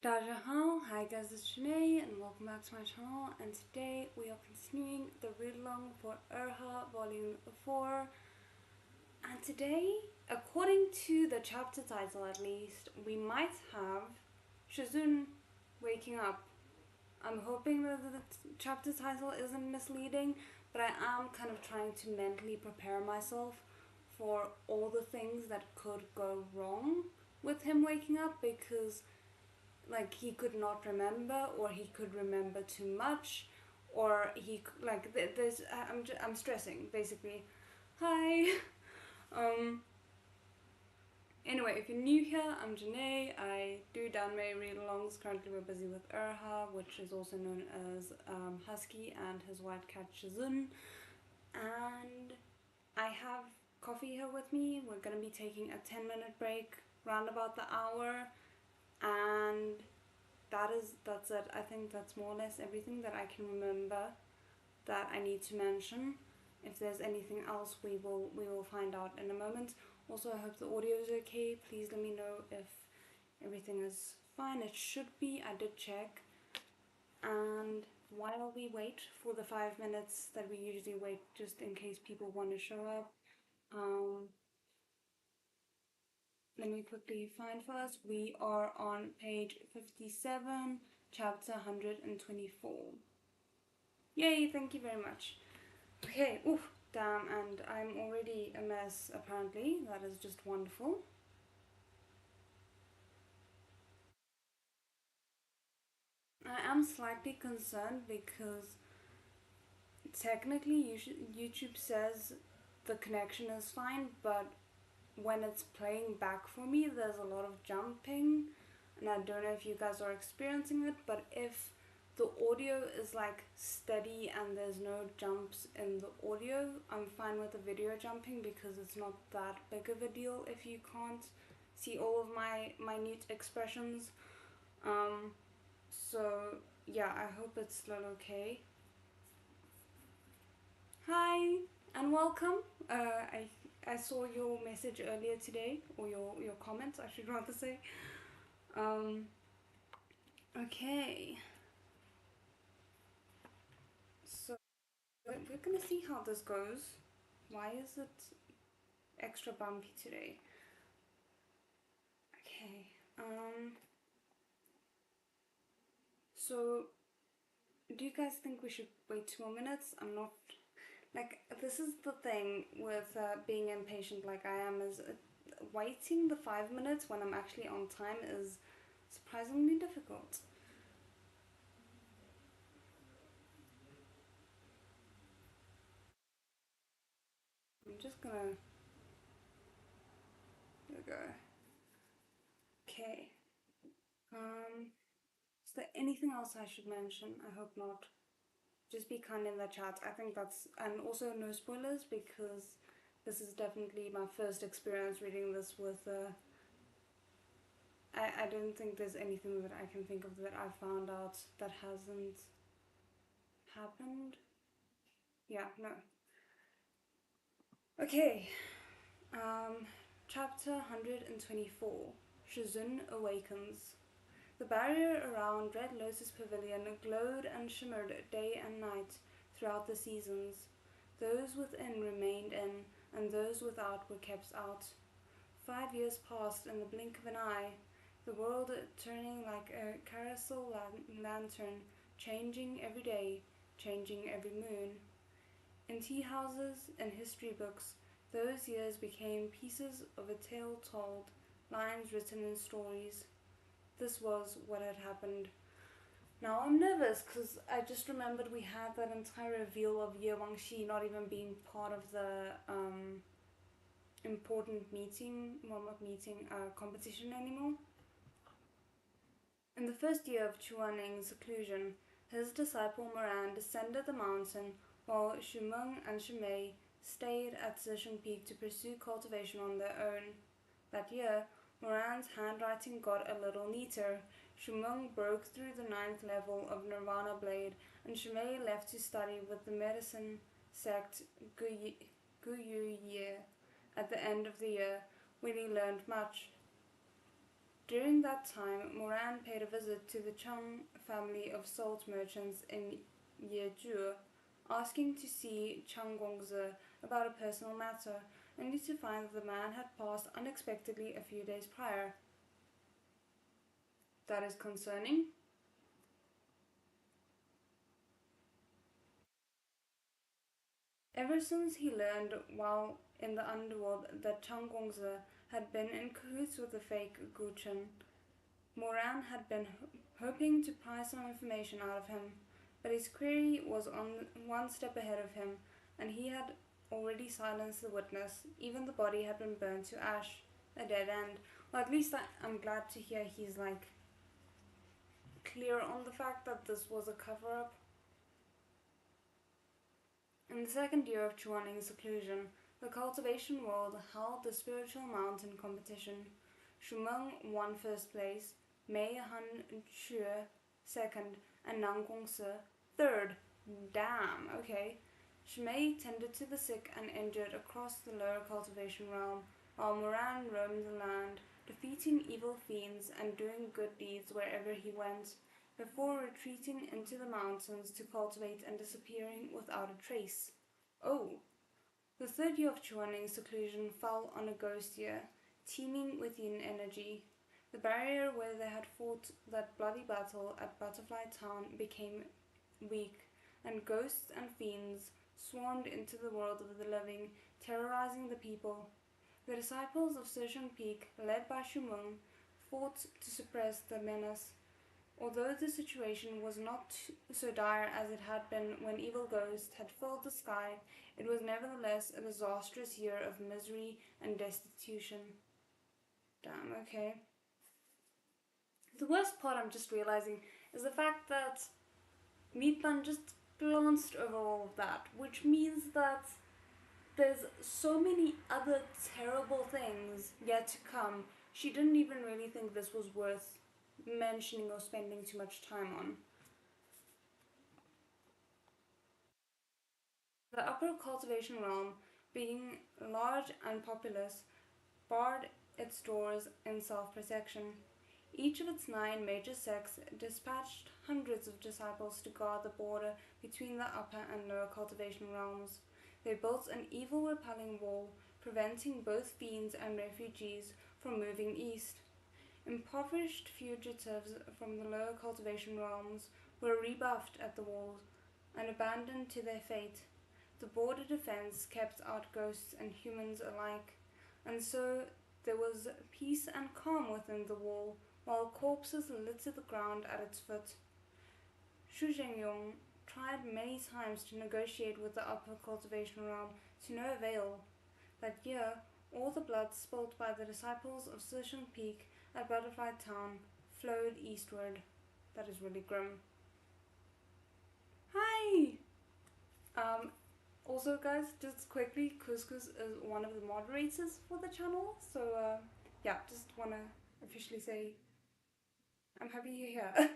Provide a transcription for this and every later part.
Hi guys, it's Shanae and welcome back to my channel, and today we are continuing the read along for ErHa Volume 4. And today, according to the chapter title at least, we might have Shizun waking up. I'm hoping that the chapter title isn't misleading, but I am kind of trying to mentally prepare myself for all the things that could go wrong with him waking up, because like he could not remember, or he could remember too much, or he like there's I'm stressing basically. Hi. um Anyway, if you're new here, I'm Janae. I do downmay read-alongs. Currently we're busy with ErHa, which is also known as Husky and his white cat Shizun. And I have coffee here with me. We're gonna be taking a 10-minute break round about the hour, and that's it. I think that's more or less everything that I can remember that I need to mention. If there's anything else, we will find out in a moment. Also, I hope the audio is okay. Please let me know if everything is fine. It should be. I did check. And while we wait for the 5 minutes that we usually wait, just in case people want to show up, let me quickly find for us. We are on page 57, chapter 124. Yay, thank you very much. Okay, oof, damn, and I'm already a mess apparently. That is just wonderful. I am slightly concerned because technically YouTube says the connection is fine, but when it's playing back for me, there's a lot of jumping, and I don't know if you guys are experiencing it, but if the audio is like steady and there's no jumps in the audio, I'm fine with the video jumping because it's not that big of a deal if you can't see all of my minute expressions. So yeah, I hope it's still okay. Hi and welcome. I saw your message earlier today, or your comments I should rather say. Okay, so we're gonna see how this goes. Why is it extra bumpy today? Okay, so do you guys think we should wait 2 more minutes? I'm not, like, this is the thing with being impatient like I am, is waiting the 5 minutes when I'm actually on time is surprisingly difficult. I'm just gonna, there we go. Okay, is there anything else I should mention? I hope not. Just be kind in the chat. I think that's, and also no spoilers, because this is definitely my first experience reading this with I don't think there's anything that I can think of that I found out that hasn't happened. Yeah, no. Okay, chapter 124, Shizun Awakens. The barrier around Red Lotus Pavilion glowed and shimmered day and night throughout the seasons. Those within remained in, and those without were kept out. 5 years passed in the blink of an eye, the world turning like a carousel lantern, changing every day, changing every moon. In tea houses and history books, those years became pieces of a tale told, lines written in stories. This was what had happened. Now I'm nervous because I just remembered we had that entire reveal of Ye Wangxi not even being part of the important meeting, well, not meeting, competition anymore. In the first year of Chuaning's seclusion, his disciple Moran descended the mountain while Shuming and Shumei stayed at Zisheng Peak to pursue cultivation on their own. That year, Moran's handwriting got a little neater. Shumeng broke through the 9th level of Nirvana Blade, and Shumei left to study with the medicine sect Guyu Ye at the end of the year, when he learned much. During that time, Moran paid a visit to the Cheng family of salt merchants in Yezhou, asking to see Cheng Gongzi about a personal matter, only to find that the man had passed unexpectedly a few days prior. That is concerning. Ever since he learned while in the underworld that Cheng Gongzi had been in cahoots with the fake Gu Chen, Moran had been hoping to pry some information out of him, but his query was on one step ahead of him, and he had already silenced the witness. Even the body had been burned to ash, a dead end. Well, at least I'm glad to hear he's like clear on the fact that this was a cover-up. In the second year of Chuaning's seclusion, the cultivation world held the spiritual mountain competition. Shuming won first place, Mei Han Xue second, and Nang Gongsi third. Damn, okay. Shumei tended to the sick and injured across the lower cultivation realm, while Moran roamed the land, defeating evil fiends and doing good deeds wherever he went, before retreating into the mountains to cultivate and disappearing without a trace. Oh! The third year of Chuaning's seclusion fell on a ghost year, teeming with yin energy. The barrier where they had fought that bloody battle at Butterfly Town became weak, and ghosts and fiends swarmed into the world of the living, terrorizing the people. The disciples of Shizun Peak, led by Shuming, fought to suppress the menace. Although the situation was not so dire as it had been when evil ghosts had filled the sky, it was nevertheless a disastrous year of misery and destitution. Damn, okay. The worst part I'm just realizing is the fact that Meatbun just glanced over all of that, which means that there's so many other terrible things yet to come. She didn't even really think this was worth mentioning or spending too much time on. The upper cultivation realm, being large and populous, barred its doors in self-protection. Each of its 9 major sects dispatched hundreds of disciples to guard the border between the upper and lower cultivation realms. They built an evil repelling wall, preventing both fiends and refugees from moving east. Impoverished fugitives from the lower cultivation realms were rebuffed at the walls and abandoned to their fate. The border defense kept out ghosts and humans alike, and so there was peace and calm within the wall, while corpses littered the ground at its foot. Xu Zhengyong tried many times to negotiate with the upper cultivation realm, to no avail. That year, all the blood spilt by the disciples of Shizun Peak at Butterfly Town flowed eastward. That is really grim. Hi! Also guys, just quickly, Couscous is one of the moderators for the channel, so yeah, just wanna officially say I'm happy you're here.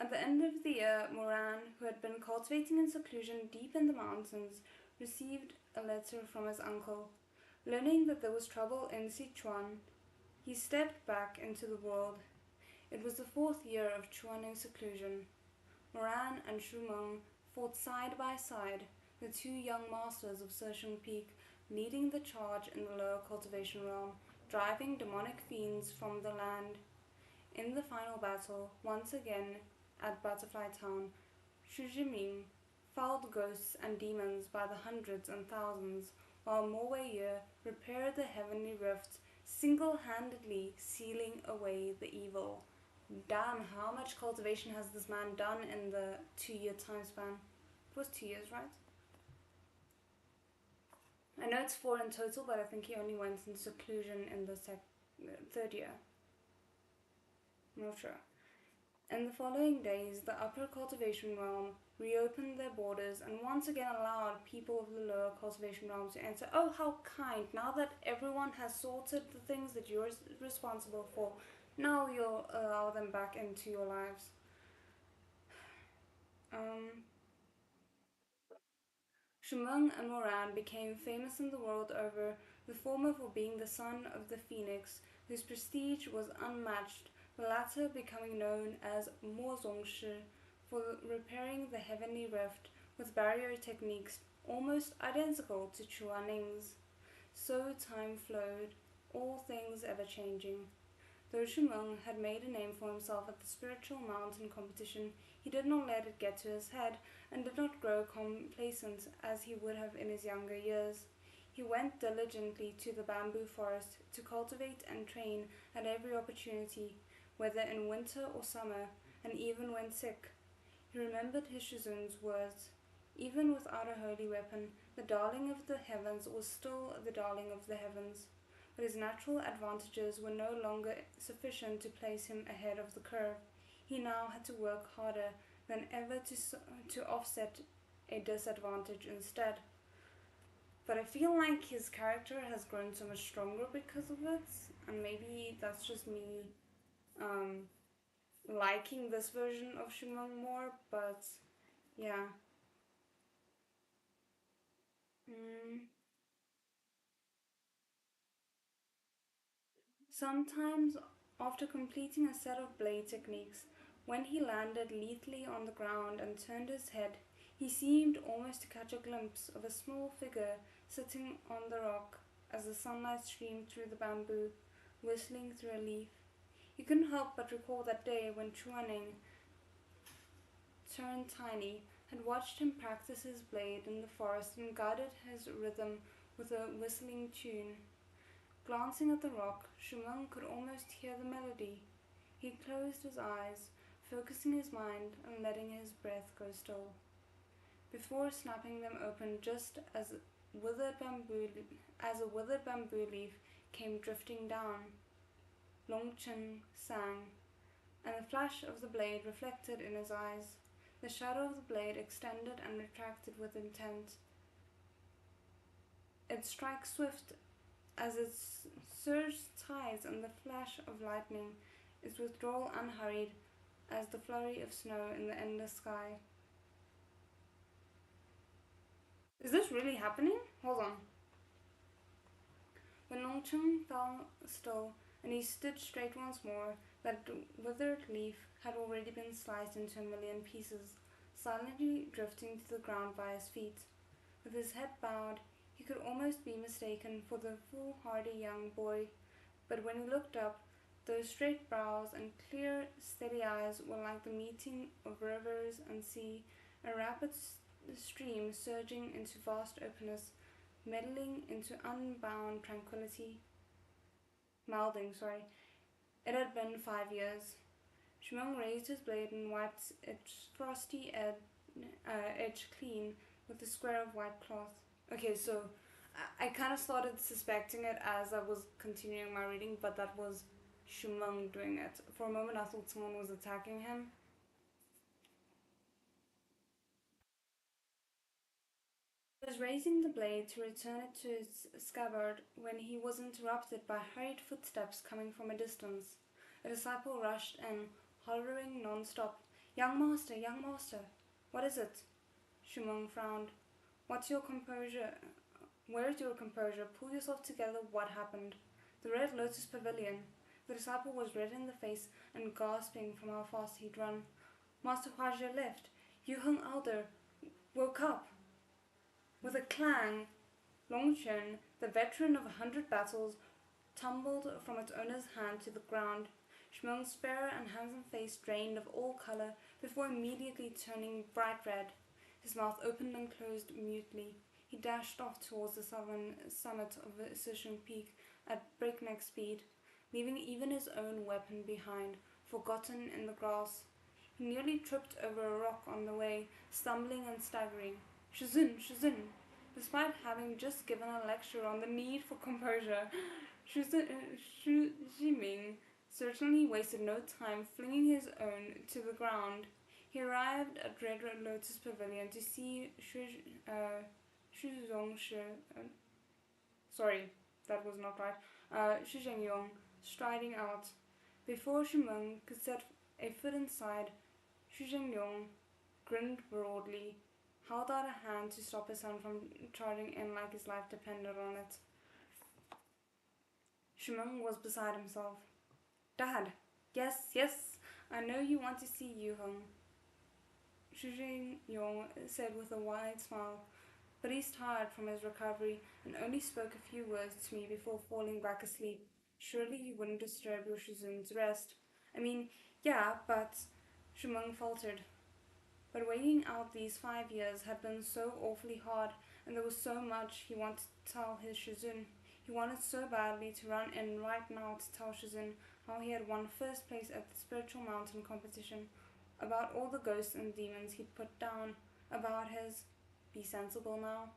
At the end of the year, Moran, who had been cultivating in seclusion deep in the mountains, received a letter from his uncle. Learning that there was trouble in Sichuan, he stepped back into the world. It was the 4th year of Chuaning's seclusion. Moran and Shuming fought side by side, the 2 young masters of Shizun Peak leading the charge in the lower cultivation realm, driving demonic fiends from the land. In the final battle, once again at Butterfly Town, Shuming felled ghosts and demons by the hundreds and thousands, while Morwei Ye repaired the heavenly rifts, single-handedly sealing away the evil. Damn, how much cultivation has this man done in the 2-year time span? It was 2 years, right? I know it's 4 in total, but I think he only went into seclusion in the 3rd year. I'm not sure. In the following days, the upper cultivation realm reopened their borders and once again allowed people of the lower cultivation realm to enter. Oh, how kind! Now that everyone has sorted the things that you're responsible for, now you'll allow them back into your lives. Shuming and Moran became famous in the world over the former for being the son of the phoenix, whose prestige was unmatched, the latter becoming known as Mozongshi for repairing the heavenly rift with barrier techniques almost identical to Chuaning's. So time flowed, all things ever changing. Though Shuming had made a name for himself at the spiritual mountain competition, he did not let it get to his head, and did not grow complacent as he would have in his younger years. He went diligently to the bamboo forest to cultivate and train at every opportunity, whether in winter or summer, and even when sick. He remembered his Shizun's words. Even without a holy weapon, the darling of the heavens was still the darling of the heavens. But his natural advantages were no longer sufficient to place him ahead of the curve. He now had to work harder than ever to offset a disadvantage instead. But I feel like his character has grown so much stronger because of it, and maybe that's just me liking this version of Shumang more, but yeah. Sometimes, after completing a set of blade techniques, when he landed lethally on the ground and turned his head, he seemed almost to catch a glimpse of a small figure sitting on the rock as the sunlight streamed through the bamboo, whistling through a leaf. He couldn't help but recall that day when Chuaning, turned tiny, had watched him practice his blade in the forest and guided his rhythm with a whistling tune. Glancing at the rock, Shumang could almost hear the melody. He closed his eyes, focusing his mind and letting his breath go still, before snapping them open just as a withered bamboo leaf came drifting down. Longchen sang, and the flash of the blade reflected in his eyes. The shadow of the blade extended and retracted with intent. Its strike swift as its surge tides and the flash of lightning, its withdrawal unhurried as the flurry of snow in the endless sky. Is this really happening? Hold on. When Longcheng fell still and he stood straight once more, that withered leaf had already been sliced into a million pieces, silently drifting to the ground by his feet. With his head bowed, he could almost be mistaken for the foolhardy young boy, but when he looked up, those straight brows and clear, steady eyes were like the meeting of rivers and sea, a rapid stream surging into vast openness, melding into unbound tranquility. It had been 5 years. Shumeng raised his blade and wiped its frosty edge clean with a square of white cloth. Okay, so I kind of started suspecting it as I was continuing my reading, but that was Shumeng doing it. For a moment, I thought someone was attacking him. He was raising the blade to return it to its scabbard when he was interrupted by hurried footsteps coming from a distance. A disciple rushed in, hollering non-stop, young master, what is it?" Shumeng frowned. "What's your composure? Where's your composure? Pull yourself together, what happened?" "The Red Lotus Pavilion." The disciple was red in the face and gasping from how fast he'd run. Master Huaxia left. Yu Heng Elder woke up. With a clang, Longchen, the veteran of 100 battles, tumbled from its owner's hand to the ground. Shmeng's fair and handsome face drained of all color before immediately turning bright red. His mouth opened and closed mutely. He dashed off towards the southern summit of the Shizun peak at breakneck speed, leaving even his own weapon behind, forgotten in the grass. He nearly tripped over a rock on the way, stumbling and staggering. Shizun! Despite having just given a lecture on the need for composure, Shuming certainly wasted no time flinging his own to the ground. He arrived at Red Lotus Pavilion to see Xu Zhengyong striding out. Before Shumeng could set a foot inside, Xu Zhengyong grinned broadly, held out a hand to stop his son from charging in like his life depended on it. Shuming was beside himself. Dad, yes, I know you want to see Yuheng, Shizun Yong said with a wide smile, but he's tired from his recovery and only spoke a few words to me before falling back asleep. Surely you wouldn't disturb your Shizun's rest. I mean, yeah, but Shumeng faltered. But waiting out these 5 years had been so awfully hard, and there was so much he wanted to tell his Shizun. He wanted so badly to run in right now to tell Shizun how he had won first place at the spiritual mountain competition, about all the ghosts and demons he'd put down, about his be sensible now.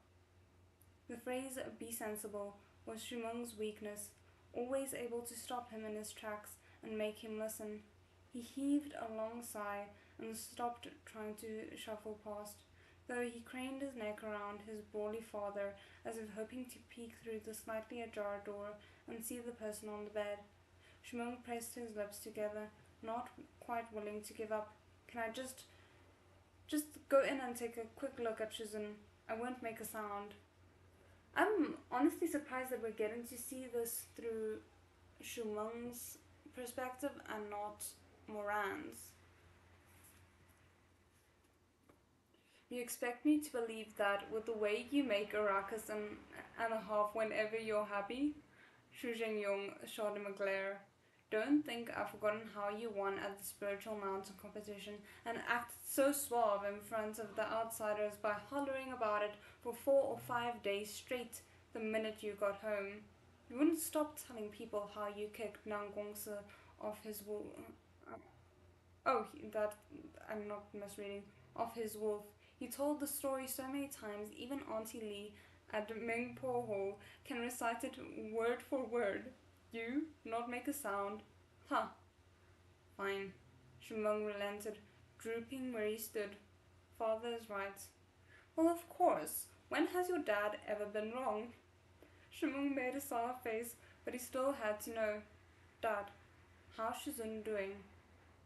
The phrase be sensible was Shumeng's weakness, always able to stop him in his tracks and make him listen. He heaved a long sigh and stopped trying to shuffle past, though he craned his neck around his brawly father as if hoping to peek through the slightly ajar door and see the person on the bed. Shumeng pressed his lips together, not quite willing to give up. Can I just go in and take a quick look at Shizun? I won't make a sound. I'm honestly surprised that we're getting to see this through Shumeng's perspective and not Moran's. You expect me to believe that with the way you make a ruckus and a half whenever you're happy? Shu Zhengyong shot him a glare. Don't think I've forgotten how you won at the spiritual mountain competition and acted so suave in front of the outsiders by hollering about it for 4 or 5 days straight the minute you got home. You wouldn't stop telling people how you kicked Nang Gongse off his wolf. I'm not misreading. Off his wolf. You told the story so many times, even Auntie Lee at Ming Po Ho can recite it word for word. You not make a sound. Huh. Fine. Shumeng relented, drooping where he stood. Father is right. Well, of course. When has your dad ever been wrong? Shumeng made a sour face, but he still had to know. Dad, how's Shizun doing?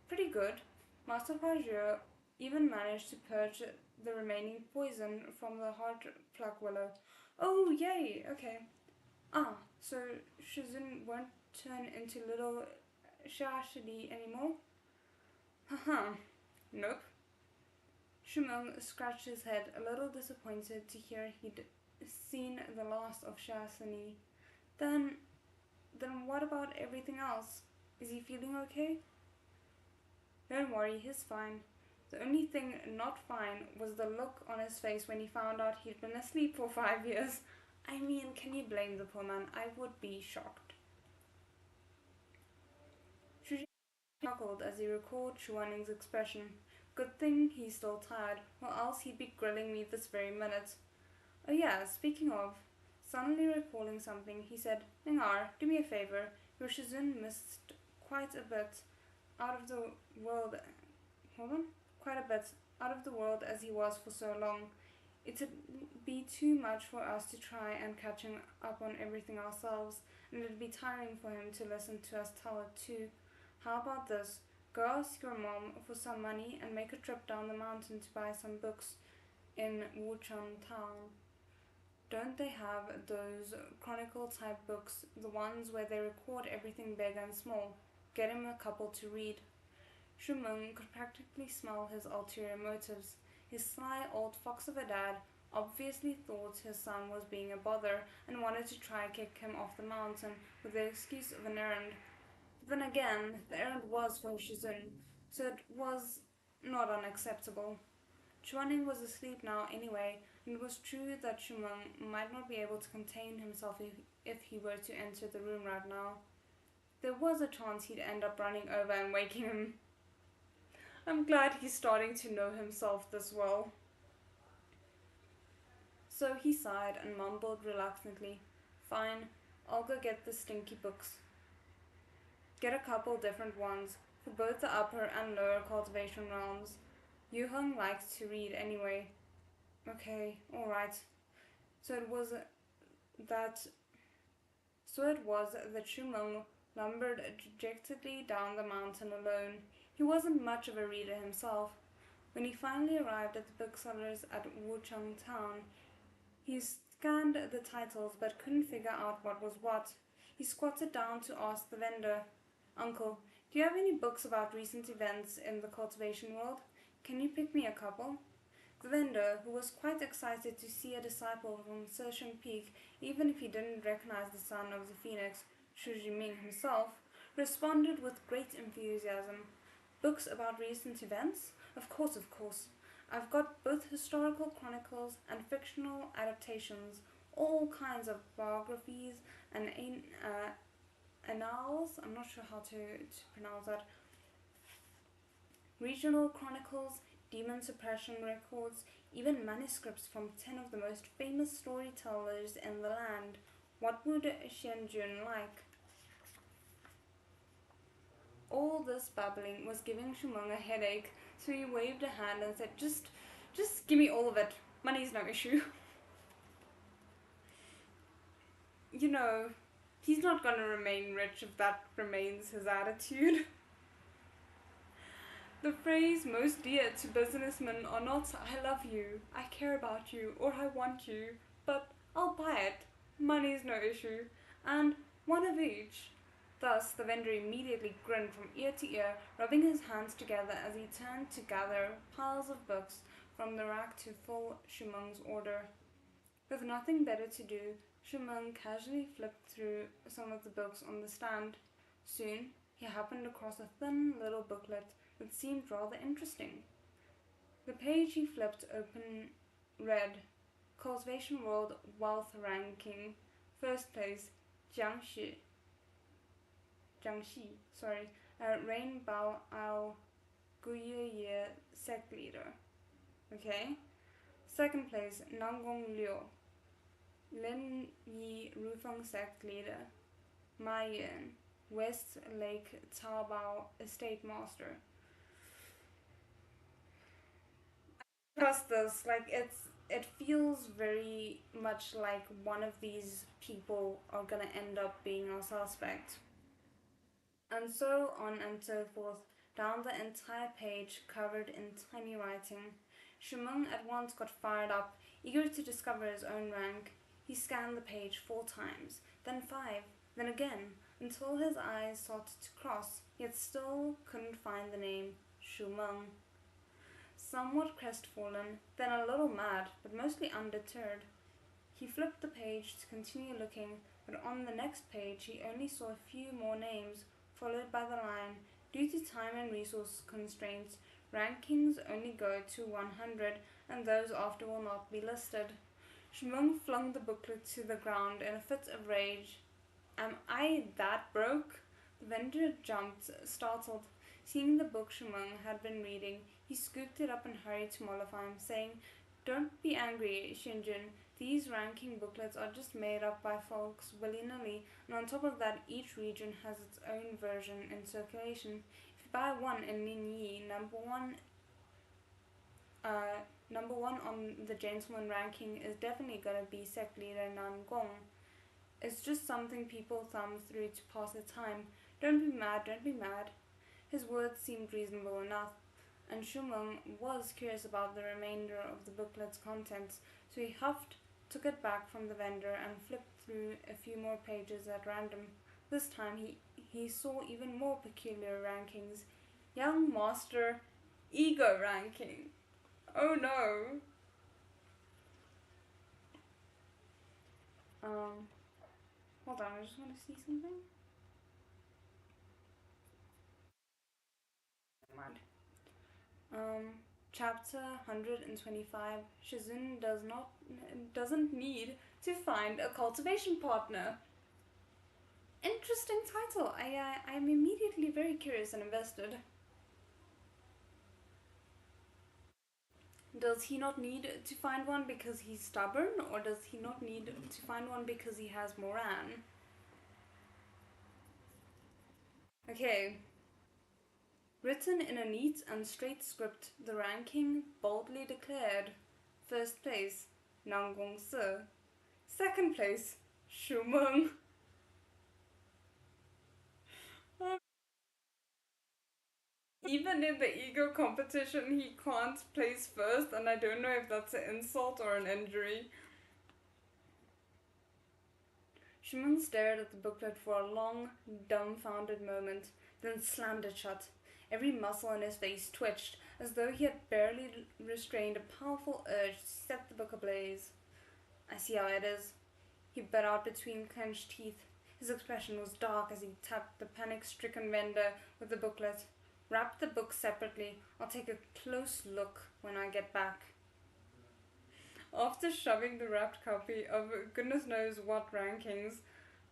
Pretty good. Master Pajur even managed to purge the remaining poison from the heart plug willow. Oh, yay! Okay. So Shizun won't turn into little Shashidi anymore? Haha. Nope. Shumeng scratched his head, a little disappointed to hear he'd seen the last of Shasini. Then what about everything else? Is he feeling okay? Don't worry, he's fine. The only thing not fine was the look on his face when he found out he'd been asleep for 5 years. I mean, can you blame the poor man? I would be shocked. Shuji chuckled as he recalled Chuaning's expression. Good thing he's still tired, or else he'd be grilling me this very minute. Oh yeah, speaking of, suddenly recalling something, he said, Ningar, do me a favor. Your Shizun missed quite a bit out of the world. Quite a bit out of the world as he was for so long. It'd be too much for us to try and catch him up on everything ourselves, and it'd be tiring for him to listen to us tell it too. How about this? Go ask your mom for some money and make a trip down the mountain to buy some books in Wuchang town. Don't they have those chronicle type books, the ones where they record everything big and small? Get him a couple to read. Shumeng could practically smell his ulterior motives. His sly old fox of a dad obviously thought his son was being a bother and wanted to try and kick him off the mountain with the excuse of an errand. But then again, the errand was for Shizun, so it was not unacceptable. Chuaning was asleep now anyway, and it was true that Shumeng might not be able to contain himself if he were to enter the room right now. There was a chance he'd end up running over and waking him. I'm glad he's starting to know himself this well. So he sighed and mumbled reluctantly, Fine, I'll go get the stinky books. Get a couple different ones, for both the upper and lower cultivation realms. Yuheng likes to read anyway. Okay, alright. So it was that Shumeng lumbered dejectedly down the mountain alone. He wasn't much of a reader himself. When he finally arrived at the booksellers at Wuchang town, he scanned the titles but couldn't figure out what was what. He squatted down to ask the vendor, "Uncle, do you have any books about recent events in the cultivation world? Can you pick me a couple?" The vendor, who was quite excited to see a disciple from Shizun Peak, even if he didn't recognize the son of the phoenix, Shuming himself, responded with great enthusiasm. "Books about recent events? Of course, of course. I've got both historical chronicles and fictional adaptations, all kinds of biographies and annals, I'm not sure how to pronounce that, regional chronicles, demon suppression records, even manuscripts from 10 of the most famous storytellers in the land. What would Shizun like?" All this babbling was giving Shuming a headache, so he waved a hand and said, Just give me all of it. Money's no issue." You know, he's not gonna remain rich if that remains his attitude. The phrase most dear to businessmen are not "I love you," "I care about you," or "I want you," but "I'll buy it," "Money's no issue," and "one of each." Thus, the vendor immediately grinned from ear to ear, rubbing his hands together as he turned to gather piles of books from the rack to fill Shuming's order. With nothing better to do, Shuming casually flipped through some of the books on the stand. Soon, he happened across a thin little booklet that seemed rather interesting. The page he flipped open read, "Cultivation World Wealth Ranking. First place, Jiangxi, Rain Bao Ao Guye Ye Sect Leader." Okay. Second place, Nanggong Liu, Lin Yi Rufeng Sect Leader, Ma Yan, West Lake Taobao Estate Master. Trust this, it feels very much like one of these people are gonna end up being our suspect. And so on and so forth, down the entire page covered in tiny writing. Shuming at once got fired up, eager to discover his own rank. He scanned the page 4 times, then 5, then again, until his eyes started to cross, yet still couldn't find the name Shuming. Somewhat crestfallen, then a little mad, but mostly undeterred, he flipped the page to continue looking, but on the next page he only saw a few more names, followed by the line, "Due to time and resource constraints, rankings only go to 100, and those after will not be listed." Shuming flung the booklet to the ground in a fit of rage. "Am I that broke?" The vendor jumped, startled. Seeing the book Shuming had been reading, he scooped it up and hurried to mollify him, saying, "Don't be angry, Shizun. These ranking booklets are just made up by folks willy-nilly, and on top of that, each region has its own version in circulation. If you buy one in Linyi, number one on the gentleman ranking is definitely gonna be sect leader Nangong. It's just something people thumb through to pass the time. Don't be mad, don't be mad." His words seemed reasonable enough, and Shuming was curious about the remainder of the booklet's contents, so he huffed, took it back from the vendor, and flipped through a few more pages at random. This time he saw even more peculiar rankings. Young Master Ego ranking. Oh no. Hold on, I just want to see something. Never mind. Chapter 125. Shizun doesn't need to find a cultivation partner. Interesting title. I'm immediately very curious and invested. Does he not need to find one because he's stubborn, or does he not need to find one because he has Moran? Okay. Written in a neat and straight script, the ranking boldly declared: first place, Nanggong Se. Second place, Shuming. Even in the ego competition, he can't place first, and I don't know if that's an insult or an injury. Shuming stared at the booklet for a long, dumbfounded moment, then slammed it shut. Every muscle in his face twitched, as though he had barely restrained a powerful urge to set the book ablaze. I see how it is, he bit out between clenched teeth. His expression was dark as he tapped the panic-stricken vendor with the booklet. Wrap the book separately. I'll take a close look when I get back. After shoving the wrapped copy of goodness knows what rankings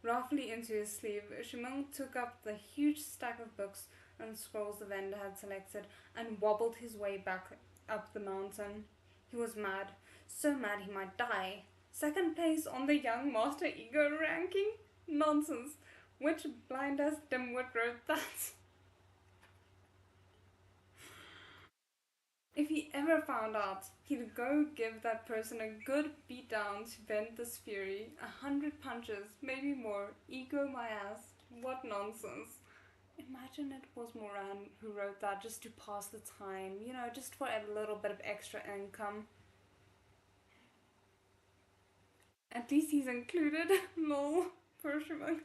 roughly into his sleeve, Shuming took up the huge stack of books and scrolls the vendor had selected and wobbled his way back up the mountain. He was mad, so mad he might die. Second place on the Young Master Ego ranking? Nonsense. Which blind-ass dimwit wrote that? If he ever found out, he'd go give that person a good beatdown to vent this fury. 100 punches, maybe more. Ego my ass. What nonsense. Imagine it was Moran who wrote that just to pass the time, just for a little bit of extra income. At least he's included. Lol. Poor Shuming.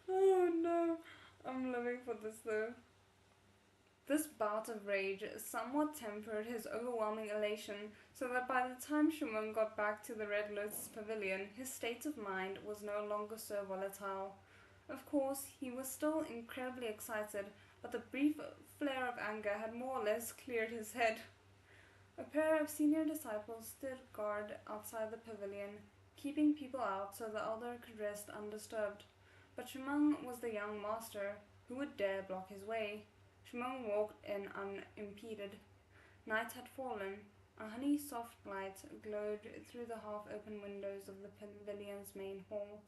Oh no. I'm living for this though. This bout of rage somewhat tempered his overwhelming elation, so that by the time Shuming got back to the Red Lotus Pavilion, his state of mind was no longer so volatile. Of course, he was still incredibly excited, but the brief flare of anger had more or less cleared his head. A pair of senior disciples stood guard outside the pavilion, keeping people out so the elder could rest undisturbed. But Shuming was the young master. Who would dare block his way? Shuming walked in unimpeded. Night had fallen. A honey soft light glowed through the half-open windows of the pavilion's main hall.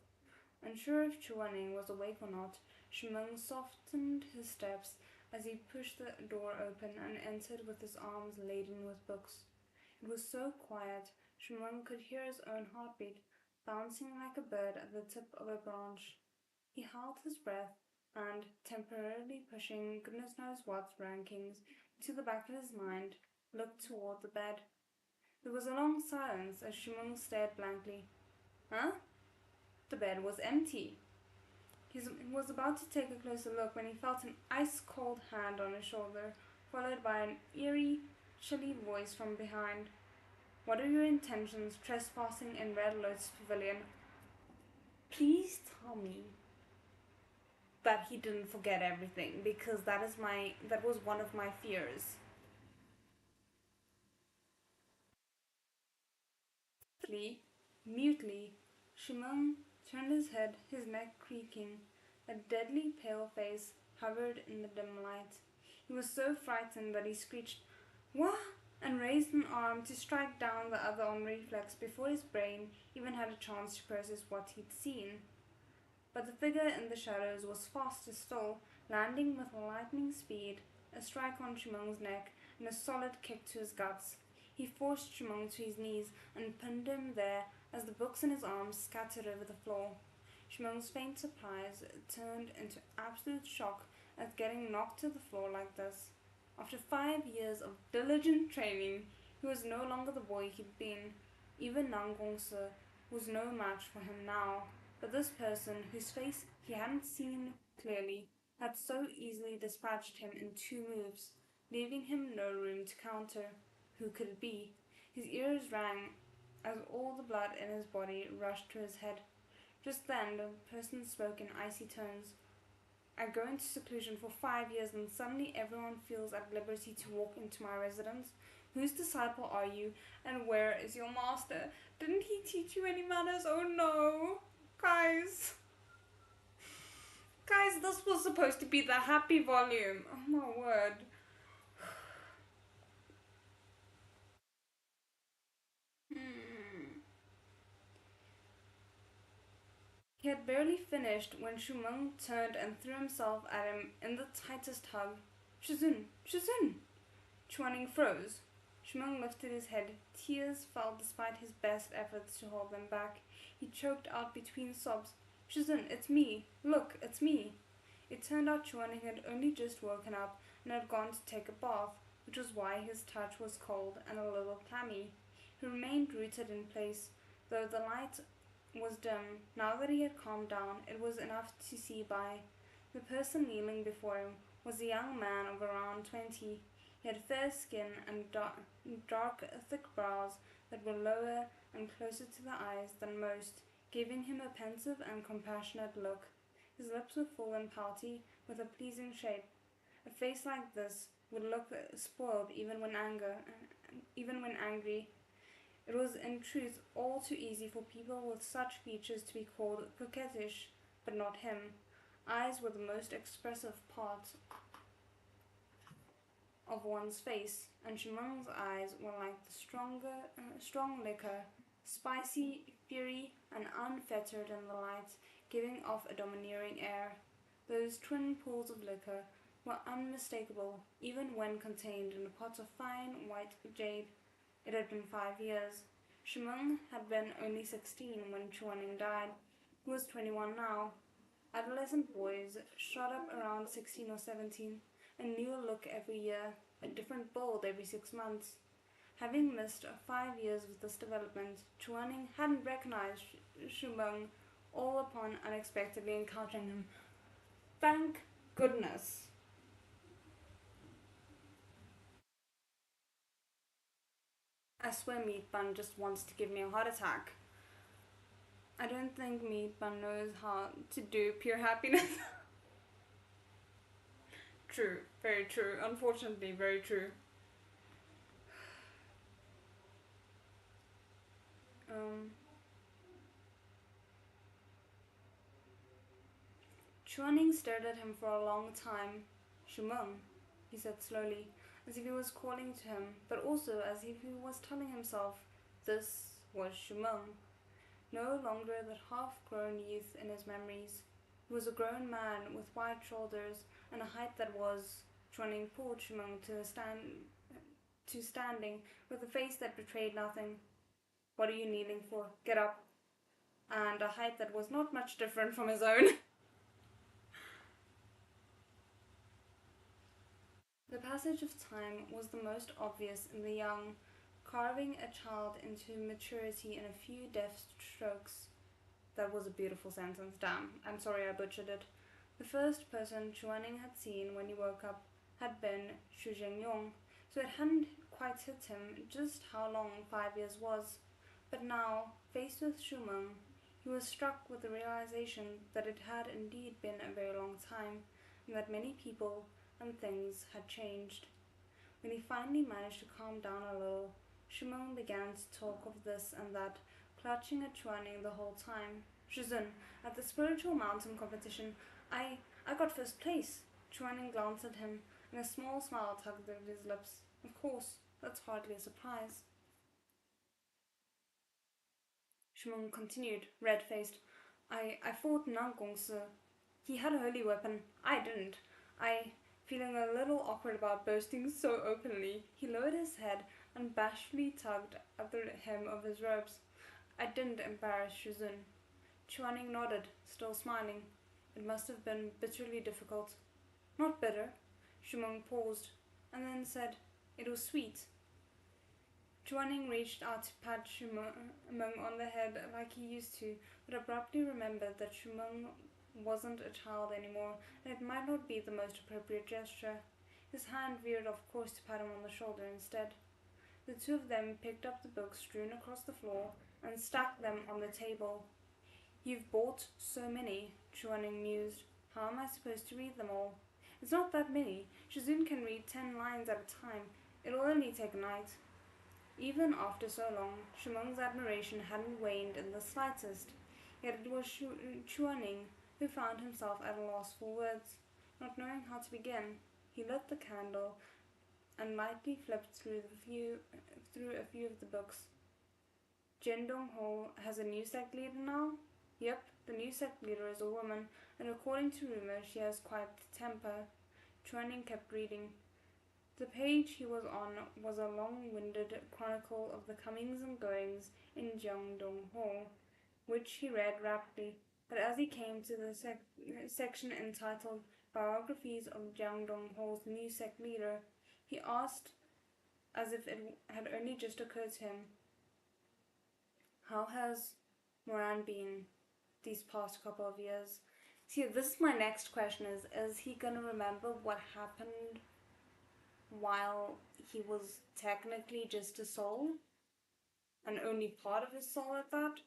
Unsure if Chuaning was awake or not, Shuming softened his steps as he pushed the door open and entered with his arms laden with books. It was so quiet, Shuming could hear his own heartbeat, bouncing like a bird at the tip of a branch. He held his breath and, temporarily pushing goodness knows what rankings to the back of his mind, looked toward the bed. There was a long silence as Shuming stared blankly. Huh? The bed was empty. He was about to take a closer look when he felt an ice-cold hand on his shoulder, followed by an eerie, chilly voice from behind. What are your intentions trespassing in Red Lotus Pavilion? Please tell me that he didn't forget everything, because that was one of my fears. Mutely, Shuming turned his head, his neck creaking. A deadly pale face hovered in the dim light. He was so frightened that he screeched, "Wah!" and raised an arm to strike down the other on reflex before his brain even had a chance to process what he'd seen. But the figure in the shadows was faster still, landing with lightning speed, a strike on Shuming's neck and a solid kick to his guts. He forced Shuming to his knees and pinned him there as the books in his arms scattered over the floor. Shuming's faint surprise turned into absolute shock at getting knocked to the floor like this. After 5 years of diligent training, he was no longer the boy he'd been. Even Nang Gongse was no match for him now. But this person, whose face he hadn't seen clearly, had so easily dispatched him in 2 moves, leaving him no room to counter. Who could it be? His ears rang as all the blood in his body rushed to his head. Just then the person spoke in icy tones. I go into seclusion for 5 years and suddenly everyone feels at liberty to walk into my residence. Whose disciple are you, and where is your master? Didn't he teach you any manners? Oh no! Guys, this was supposed to be the happy volume. Oh my word. He had barely finished when Shuming turned and threw himself at him in the tightest hug. Shizun! Shizun! Chuaning froze. Shuming lifted his head. Tears fell despite his best efforts to hold them back. He choked out between sobs. Shizun, it's me. Look, it's me. It turned out Chuaning had only just woken up and had gone to take a bath, which was why his touch was cold and a little clammy. He remained rooted in place, though the light was dim. Now that he had calmed down, it was enough to see by. The person kneeling before him was a young man of around 20. He had fair skin and dark, thick brows that were lower and closer to the eyes than most, giving him a pensive and compassionate look. His lips were full and pouty, with a pleasing shape. A face like this would look spoiled even when angry. It was in truth all too easy for people with such features to be called coquettish, but not him. Eyes were the most expressive part of one's face, and Shumeng's eyes were like the strong liquor, spicy, fiery, and unfettered in the light, giving off a domineering air. Those twin pools of liquor were unmistakable, even when contained in a pot of fine white jade. It had been 5 years. Shumeng had been only 16 when Chuaning died. He was 21 now. Adolescent boys shot up around 16 or 17, a new look every year, a different build every 6 months. Having missed 5 years of this development, Chuaning hadn't recognized Shumeng all upon unexpectedly encountering him. Thank goodness. I swear Meat Bun just wants to give me a heart attack. I don't think Meat Bun knows how to do pure happiness. True, very true. Unfortunately, very true. Chuaning stared at him for a long time. Shumeng, he said slowly, as if he was calling to him, but also as if he was telling himself this was Shumeng. No longer that half-grown youth in his memories. He was a grown man with wide shoulders and a height that was. Chuaning pulled Shumeng to standing with a face that betrayed nothing. What are you kneeling for? Get up. And a height that was not much different from his own. The passage of time was the most obvious in the young, carving a child into maturity in a few deft strokes. That was a beautiful sentence, damn. I'm sorry I butchered it. The first person Chuaning had seen when he woke up had been Xu Zhengyong, so it hadn't quite hit him just how long 5 years was. But now, faced with Shumeng, he was struck with the realization that it had indeed been a very long time, and that many people and things had changed. When he finally managed to calm down a little, Shumeng began to talk of this and that, clutching at Chuaning the whole time. Shizun, at the spiritual mountain competition, I got first place. Chuaning glanced at him, and a small smile tugged at his lips. Of course, that's hardly a surprise. Shumeng continued, red-faced. I fought Nang Gongsi. He had a holy weapon. I didn't. Feeling a little awkward about boasting so openly, he lowered his head and bashfully tugged at the hem of his robes. I didn't embarrass Shizun. Chuaning nodded, still smiling. It must have been bitterly difficult. Not bitter. Shumeng paused, and then said, it was sweet. Chuaning reached out to pat Shumeng on the head like he used to, but abruptly remembered that Shumeng wasn't a child anymore, and it might not be the most appropriate gesture. His hand veered off course to pat him on the shoulder instead. The two of them picked up the books strewn across the floor and stacked them on the table. You've bought so many, Chuaning mused. How am I supposed to read them all? It's not that many. Shizun can read 10 lines at a time. It'll only take a night. Even after so long, Shumeng's admiration hadn't waned in the slightest. Yet it was Chuaning who found himself at a loss for words. Not knowing how to begin, he lit the candle and lightly flipped through a few of the books. Jendong Ho has a new sect leader now? Yep, the new sect leader is a woman, and according to rumor, she has quite the temper. Chuaning kept reading. The page he was on was a long-winded chronicle of the comings and goings in Jiangdong Ho, which he read rapidly. But as he came to the section entitled Biographies of Jiangdong Ho's new sect leader, he asked, as if it had only just occurred to him, how has Moran been these past couple of years? See, this is my next question is he gonna remember what happened while he was technically just a soul? And only part of his soul at that?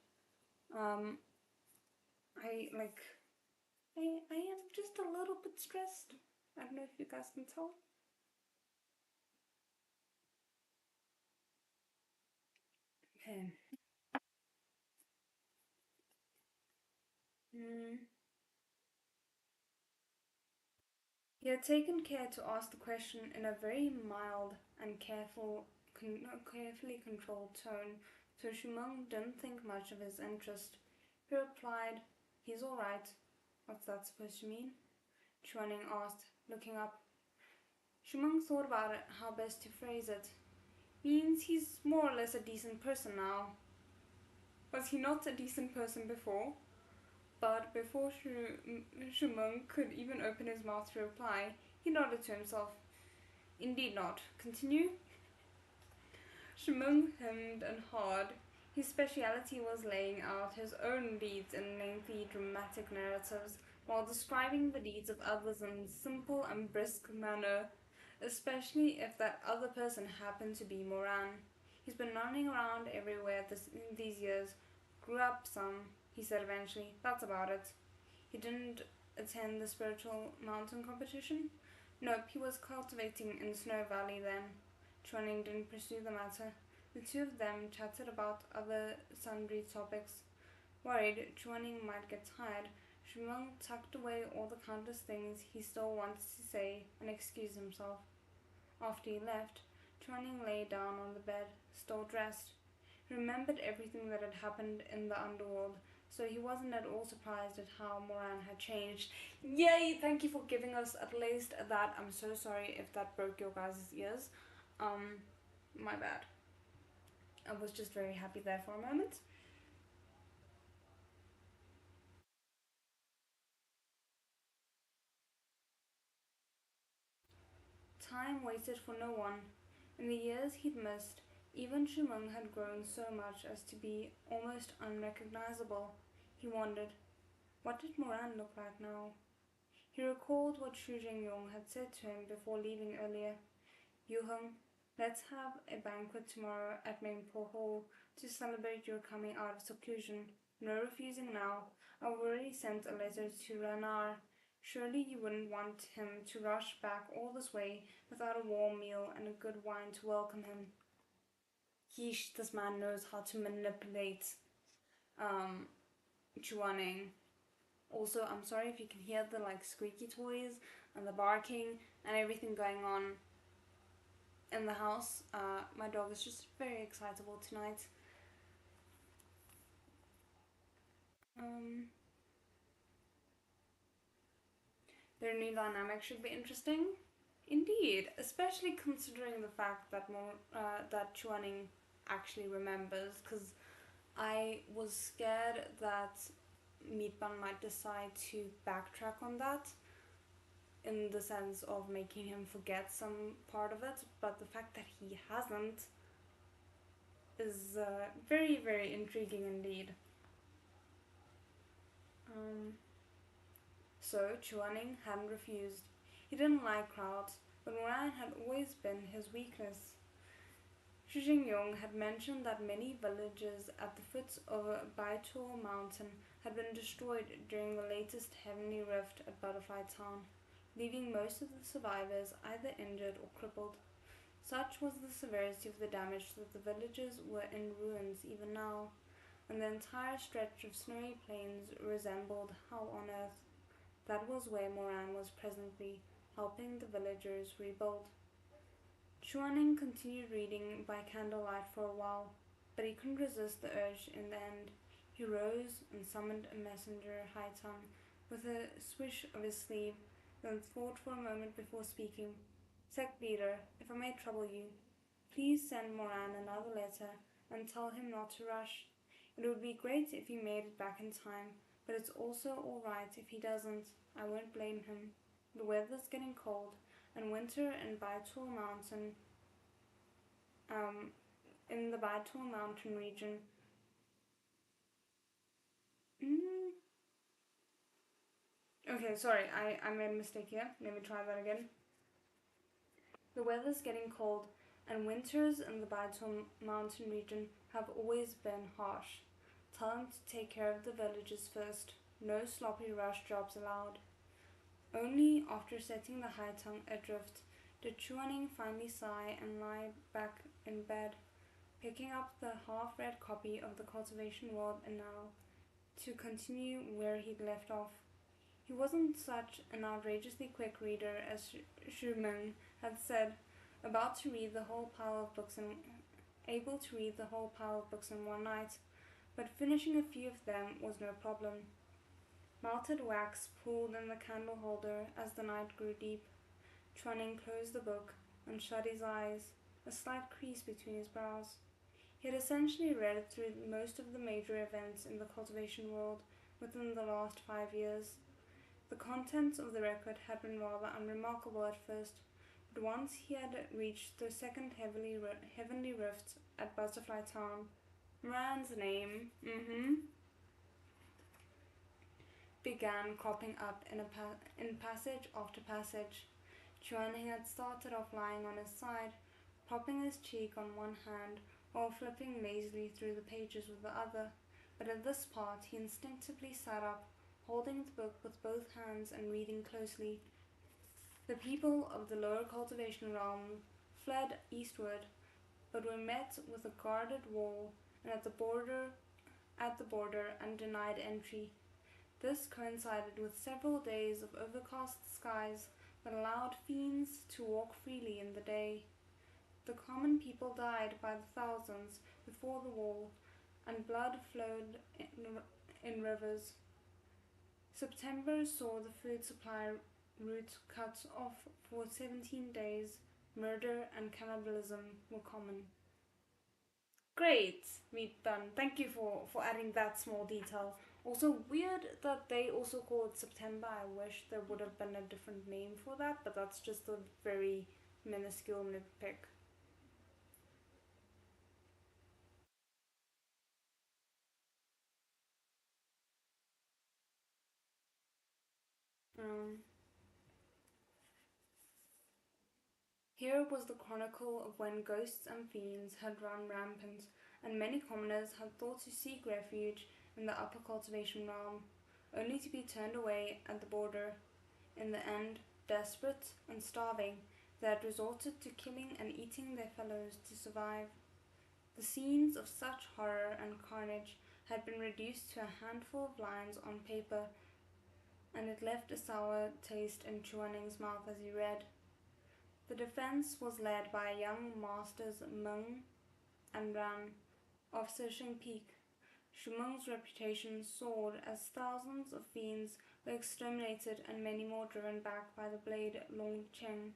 Um, I am just a little bit stressed. I don't know if you guys can tell. Okay. Hmm. He had taken care to ask the question in a very mild and carefully controlled tone, so Shumeng didn't think much of his interest. He replied, "He's all right." "What's that supposed to mean?" Chuaning asked, looking up. Shumeng thought about it, how best to phrase it. "Means he's more or less a decent person now." Was he not a decent person before? But before Shumeng could even open his mouth to reply, he nodded to himself. "Indeed not. Continue." Shumeng hemmed and hawed. His speciality was laying out his own deeds in lengthy, dramatic narratives, while describing the deeds of others in simple and brisk manner, especially if that other person happened to be Moran. "He's been running around everywhere these years. Grew up some," he said eventually. "That's about it." "He didn't attend the spiritual mountain competition?" "Nope, he was cultivating in Snow Valley then." Chuaning didn't pursue the matter. The two of them chatted about other sundry topics. Worried Chuaning might get tired, Shumeng tucked away all the countless things he still wanted to say and excused himself. After he left, Chuaning lay down on the bed, still dressed. He remembered everything that had happened in the underworld, so he wasn't at all surprised at how Moran had changed. Yay! Thank you for giving us at least that. I'm so sorry if that broke your guys' ears. My bad. I was just very happy there for a moment. Time waited for no one. In the years he'd missed, even Shumeng had grown so much as to be almost unrecognizable. He wondered, what did Moran look like now? He recalled what Shu Jingyong had said to him before leaving earlier. "Yuheng, let's have a banquet tomorrow at Mingpo Hall to celebrate your coming out of seclusion. No refusing now. I've already sent a letter to Ranar. Surely you wouldn't want him to rush back all this way without a warm meal and a good wine to welcome him." Yeesh, this man knows how to manipulate Chuaning. Also, I'm sorry if you can hear the squeaky toys and the barking and everything going on in the house. My dog is just very excitable tonight. Um, their new dynamic should be interesting. Indeed, especially considering the fact that that Chuaning actually remembers, because I was scared that Meatbun might decide to backtrack on that in the sense of making him forget some part of it, but the fact that he hasn't is very, very intriguing indeed. Um, so Chuaning hadn't refused. He didn't like crowds, but Moran had always been his weakness. Xu Jingyong had mentioned that many villages at the foot of Baitul Mountain had been destroyed during the latest heavenly rift at Butterfly Town, leaving most of the survivors either injured or crippled. Such was the severity of the damage that the villages were in ruins even now, and the entire stretch of snowy plains resembled hell on earth. That was where Moran was presently, helping the villagers rebuild. Chuaning continued reading by candlelight for a while, but he couldn't resist the urge in the end. He rose and summoned a messenger, Haitang, with a swish of his sleeve, then thought for a moment before speaking. "Sect leader, if I may trouble you, please send Moran another letter and tell him not to rush. It would be great if he made it back in time, but it's also all right if he doesn't. I won't blame him. The weather's getting cold, and winter in Baitul Mountain, in the Baitul Mountain region, Okay, sorry, I made a mistake here. Let me try that again. The weather's getting cold, and winters in the Baiton mountain region have always been harsh. Tell them to take care of the villagers first. No sloppy rush jobs allowed. Only after setting the high tongue adrift did Chuaning finally sigh and lie back in bed, picking up the half-read copy of the Cultivation World and now to continue where he'd left off. He wasn't such an outrageously quick reader as Shuming had said, able to read the whole pile of books in one night, but finishing a few of them was no problem. Melted wax pooled in the candle holder as the night grew deep. Chuaning closed the book and shut his eyes, a slight crease between his brows. He had essentially read through most of the major events in the cultivation world within the last 5 years. The contents of the record had been rather unremarkable at first, but once he had reached the second heavenly rift at Butterfly Town, Moran's name, began cropping up in passage after passage. Chuaning had started off lying on his side, propping his cheek on one hand while flipping lazily through the pages with the other, but at this part he instinctively sat up, holding the book with both hands and reading closely. The people of the lower cultivation realm fled eastward, but were met with a guarded wall and at the border and denied entry. This coincided with several days of overcast skies that allowed fiends to walk freely in the day. The common people died by the thousands before the wall, and blood flowed in rivers. September saw the food supply route cut off for 17 days. Murder and cannibalism were common. Great, we're done. Thank you for adding that small detail. Also, weird that they also call it September. I wish there would have been a different name for that, but that's just a very minuscule nitpick. Um, Here was the chronicle of when ghosts and fiends had run rampant, and many commoners had thought to seek refuge in the upper cultivation realm, only to be turned away at the border. In the end, desperate and starving, they had resorted to killing and eating their fellows to survive. The scenes of such horror and carnage had been reduced to a handful of lines on paper, and it left a sour taste in Chuaning's mouth as he read. The defense was led by young masters Meng and Ran of Shishing Peak. Shumeng's reputation soared as thousands of fiends were exterminated and many more driven back by the blade Long Cheng.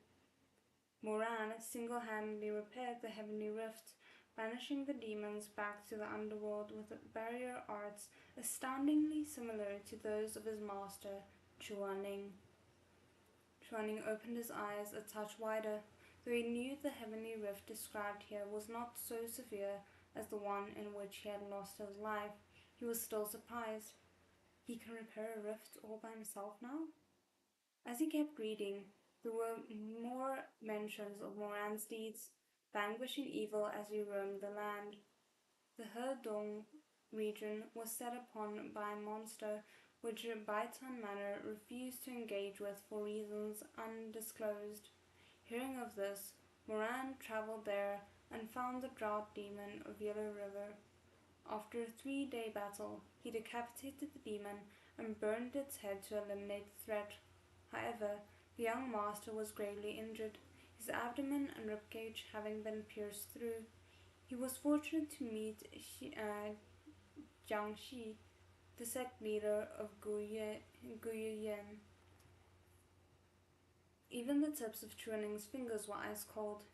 Moran single-handedly repaired the heavenly rift, banishing the demons back to the underworld with barrier arts astoundingly similar to those of his master, Chuaning. Chuaning opened his eyes a touch wider, though he knew the heavenly rift described here was not so severe as the one in which he had lost his life. He was still surprised. He can repair a rift all by himself now? As he kept reading, there were more mentions of Moran's deeds, vanquishing evil as he roamed the land. The Hedong region was set upon by a monster which Baitan Manor refused to engage with for reasons undisclosed. Hearing of this, Moran travelled there and found the drought demon of Yellow River. After a 3-day battle, he decapitated the demon and burned its head to eliminate the threat. However, the young master was gravely injured, his abdomen and ribcage having been pierced through. He was fortunate to meet Jiang Shi, the sect leader of Guiyuan. Even the tips of Chuaning's fingers were ice cold.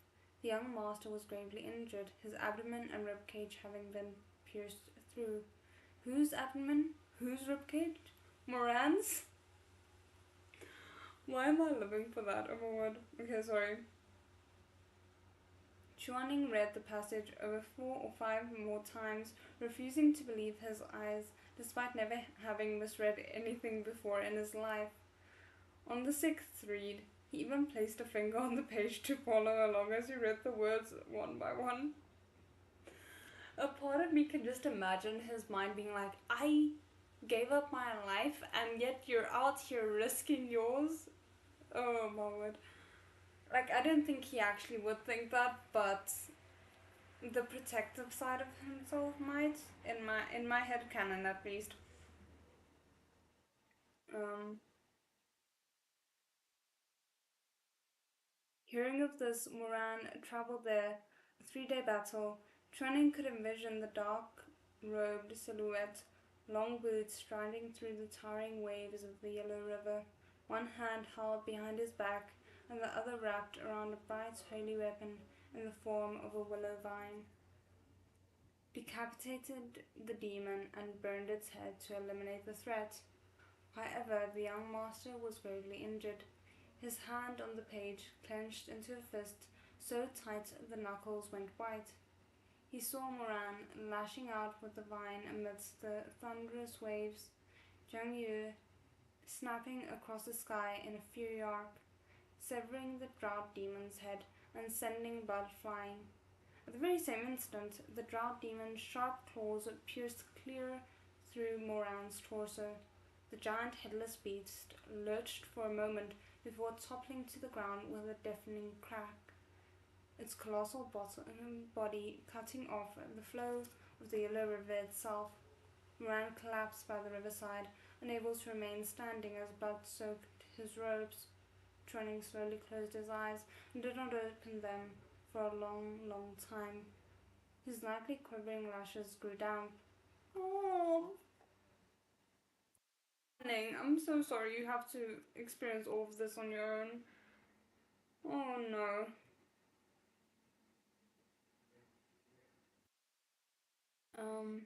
The young master was gravely injured, his abdomen and ribcage having been pierced through. Whose abdomen? Whose ribcage? Moran's? Why am I living for that? Oh my word. Okay, sorry. Chuaning read the passage over 4 or 5 more times, refusing to believe his eyes, despite never having misread anything before in his life. On the sixth read, he even placed a finger on the page to follow along as he read the words one by one. A part of me can just imagine his mind being like, I gave up my life and yet you're out here risking yours? Oh my word. Like, I don't think he actually would think that, but the protective side of himself might, in my head canon at least. Um, Hearing of this, Moran traveled there. A 3-day battle. Trenning could envision the dark-robed silhouette, long boots striding through the towering waves of the Yellow River, one hand held behind his back and the other wrapped around a bright holy weapon in the form of a willow vine. Decapitated the demon and burned its head to eliminate the threat. However, the young master was gravely injured. His hand on the page clenched into a fist so tight the knuckles went white. He saw Moran lashing out with the vine amidst the thunderous waves, Zhang Yu snapping across the sky in a fury arc, severing the drought demon's head and sending blood flying. At the very same instant, the drought demon's sharp claws pierced clear through Moran's torso. The giant headless beast lurched for a moment before toppling to the ground with a deafening crack, its colossal body cutting off the flow of the Yellow River itself. Moran collapsed by the riverside, unable to remain standing as blood soaked his robes. Trenning slowly closed his eyes and did not open them for a long, long time. His nightly quivering lashes grew damp. Oh, I'm so sorry you have to experience all of this on your own. Oh no. Um,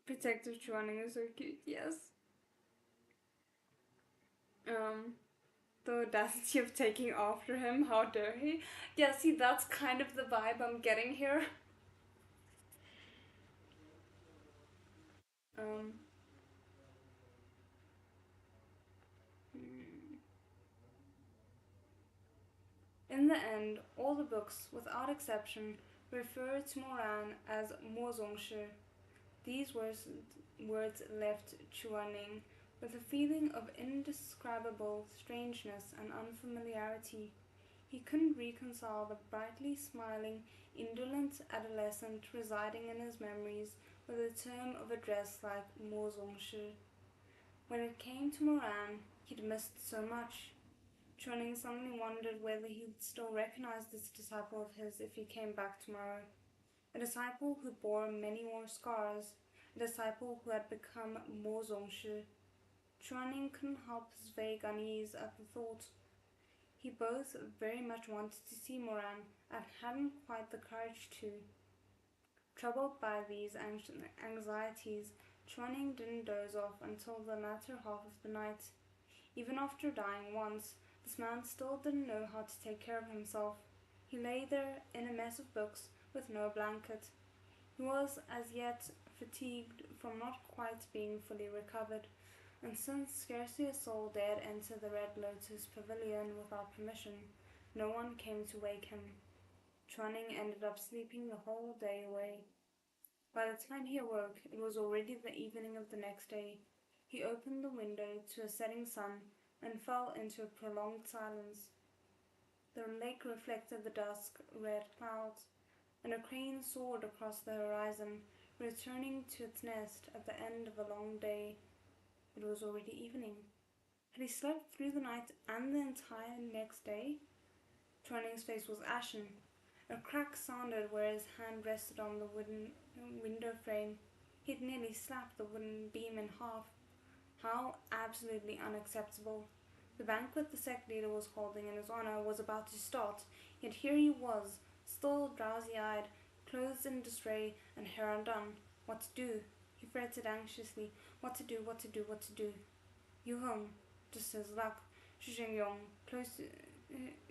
Protective Chuaning is so cute, yes. The audacity of taking after him, how dare he? Yeah, see, that's kind of the vibe I'm getting here. Um, in the end, all the books, without exception, refer to Moran as Mozongshi. These words left Chuaning with a feeling of indescribable strangeness and unfamiliarity. He couldn't reconcile the brightly smiling, indolent adolescent residing in his memories with a term of address like Mozongshi. When it came to Moran, he'd missed so much. Chuaning suddenly wondered whether he'd still recognize this disciple of his if he came back tomorrow. A disciple who bore many more scars, a disciple who had become more Zongshi. Chuaning couldn't help his vague unease at the thought. He both very much wanted to see Moran and hadn't quite the courage to. Troubled by these anxieties, Chuaning didn't doze off until the latter half of the night. Even after dying once, this man still didn't know how to take care of himself. He lay there in a mess of books with no blanket. He was as yet fatigued from not quite being fully recovered, and since scarcely a soul dared enter the Red Lotus pavilion without permission, no one came to wake him. Chuaning ended up sleeping the whole day away. By the time he awoke, it was already the evening of the next day. He opened the window to a setting sun and fell into a prolonged silence. The lake reflected the dusk red clouds, and a crane soared across the horizon, returning to its nest at the end of a long day. It was already evening. Had he slept through the night and the entire next day? Chuaning's face was ashen. A crack sounded where his hand rested on the wooden window frame. He had nearly slapped the wooden beam in half. How absolutely unacceptable. The banquet the sect leader was holding in his honor was about to start, yet here he was, still drowsy-eyed, clothes in disarray, and hair undone. What to do? He fretted anxiously. What to do, what to do, what to do? Yu Hong, just his luck, Shizun Yong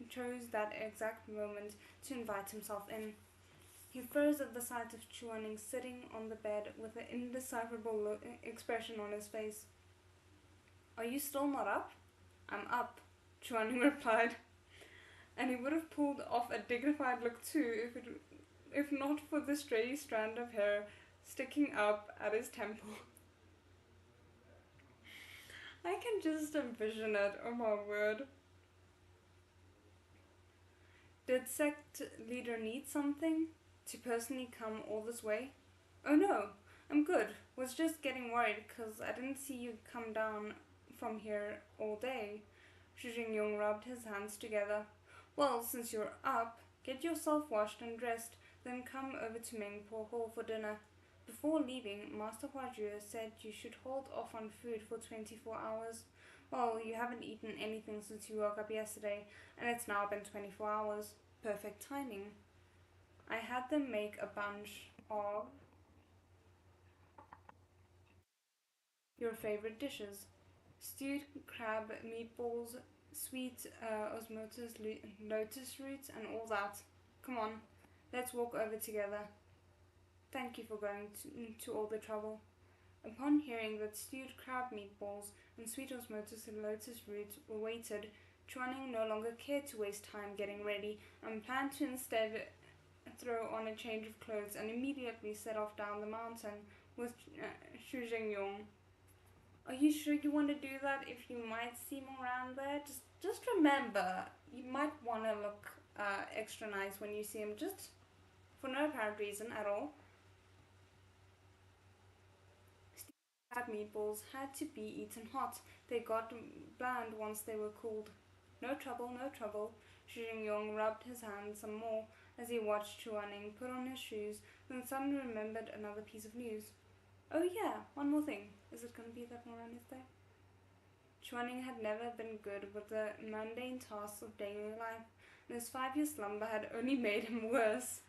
chose that exact moment to invite himself in. He froze at the sight of Chuaning sitting on the bed with an indecipherable expression on his face. Are you still not up? I'm up, Chuaning replied, and he would have pulled off a dignified look too if not for the stray strand of hair sticking up at his temple. I can just envision it, oh my word. Did sect leader need something? To personally come all this way? Oh no, I'm good. Was just getting worried because I didn't see you come down from here all day. Zhu Jingyong rubbed his hands together. Well, since you're up, get yourself washed and dressed, then come over to Mingpo Hall for dinner. Before leaving, Master Huajue said you should hold off on food for 24 hours. Well, you haven't eaten anything since you woke up yesterday, and it's now been 24 hours. Perfect timing. I had them make a bunch of your favorite dishes. Stewed crab meatballs, sweet osmosis lotus roots, and all that. Come on, let's walk over together. Thank you for going to all the trouble. Upon hearing that stewed crab meatballs and sweet osmosis and lotus roots were waited, Chuaning no longer cared to waste time getting ready and planned to instead throw on a change of clothes and immediately set off down the mountain with Xu Jingyong. Are you sure you want to do that if you might see him around there? Just remember, you might want to look extra nice when you see him, just for no apparent reason at all. Crab meatballs had to be eaten hot. They got bland once they were cooled. No trouble, no trouble. Xu Jingyong rubbed his hands some more as he watched Chuaning put on his shoes, then suddenly remembered another piece of news. Oh yeah, one more thing. Is it going to be that Moran is there? Chuaning had never been good with the mundane tasks of daily life, and his 5-year slumber had only made him worse.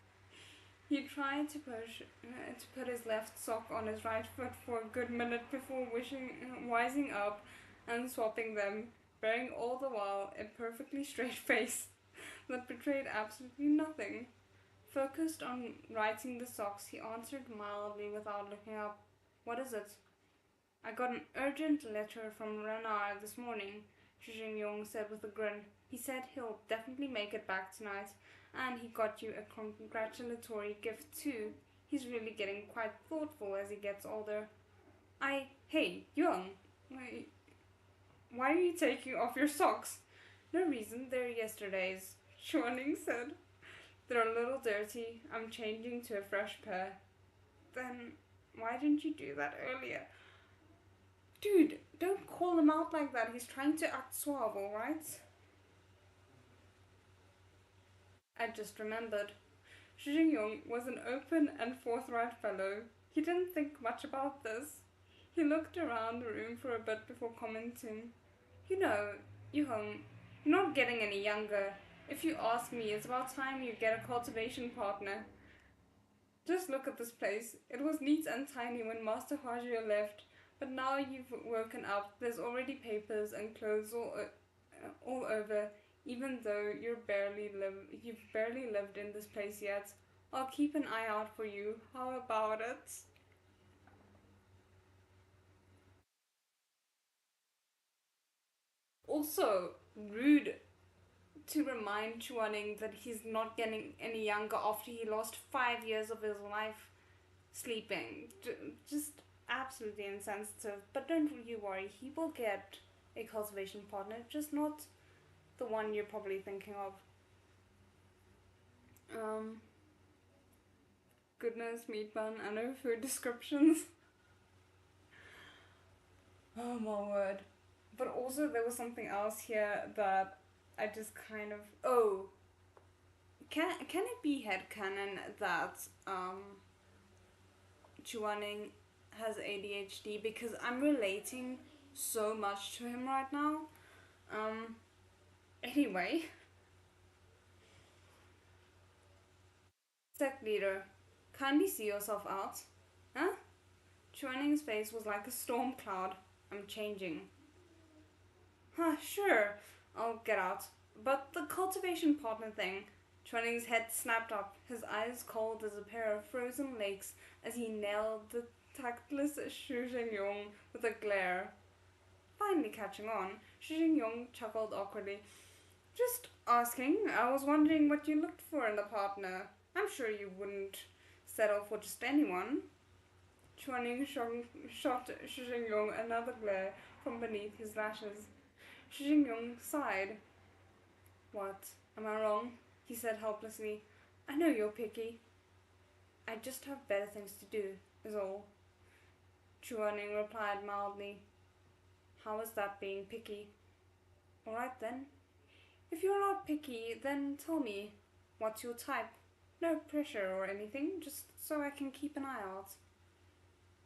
He tried to put his left sock on his right foot for a good minute before wising up and swapping them, bearing all the while a perfectly straight face that betrayed absolutely nothing. Focused on righting the socks, he answered mildly without looking up. What is it? I got an urgent letter from Renard this morning, Zhu Jingyong said with a grin. He said he'll definitely make it back tonight, and he got you a congratulatory gift too. He's really getting quite thoughtful as he gets older. Hey, Young, why are you taking off your socks? No reason, they're yesterday's, Chuaning said. They're a little dirty. I'm changing to a fresh pair. Then why didn't you do that earlier? Dude, don't call him out like that. He's trying to act suave, alright? I just remembered. Zhu Jingyong was an open and forthright fellow. He didn't think much about this. He looked around the room for a bit before commenting. You know, Yuhong, you're not getting any younger. If you ask me, it's about time you get a cultivation partner. Just look at this place. It was neat and tiny when Master Huajue left, but now you've woken up, there's already papers and clothes all over, even though you've barely lived in this place yet. I'll keep an eye out for you. How about it? Also, rude to remind Chuaning that he's not getting any younger after he lost 5 years of his life sleeping. Just absolutely insensitive. But don't you worry, he will get a cultivation partner, just not the one you're probably thinking of. Goodness, meat bun, I know food descriptions. Oh my word. But also there was something else here that I just kind of can it be headcanon that Chuaning has ADHD, because I'm relating so much to him right now. Anyway. Sect leader, kindly see yourself out. Huh? Chuaning's face was like a storm cloud. I'm changing. Huh, sure, I'll get out. But the cultivation partner thing. Chuaning's head snapped up, his eyes cold as a pair of frozen lakes as he nailed the tactless Xu Jingyong with a glare. finally catching on. Shizun chuckled awkwardly. Just asking. I was wondering what you looked for in a partner. I'm sure you wouldn't settle for just anyone. Chuaning shot Shizhen another glare from beneath his lashes. Shizhen sighed. What? Am I wrong? He said helplessly. I know you're picky. I just have better things to do, is all. Chuaning replied mildly. How is that being picky? Alright then. If you're not picky, then tell me, what's your type? No pressure or anything, just so I can keep an eye out.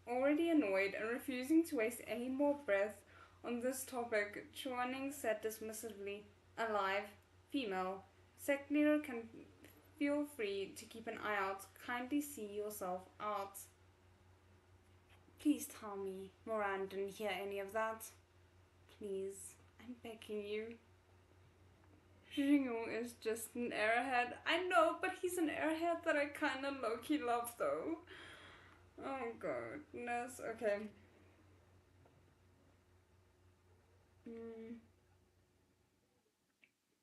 Already annoyed and refusing to waste any more breath on this topic, Chuaning said dismissively, alive, female. Sector can feel free to keep an eye out. Kindly see yourself out. Please tell me Moran didn't hear any of that. Please, I'm begging you. Ringo is just an airhead. I know, but he's an airhead that I kinda low-key love though. Oh goodness, okay.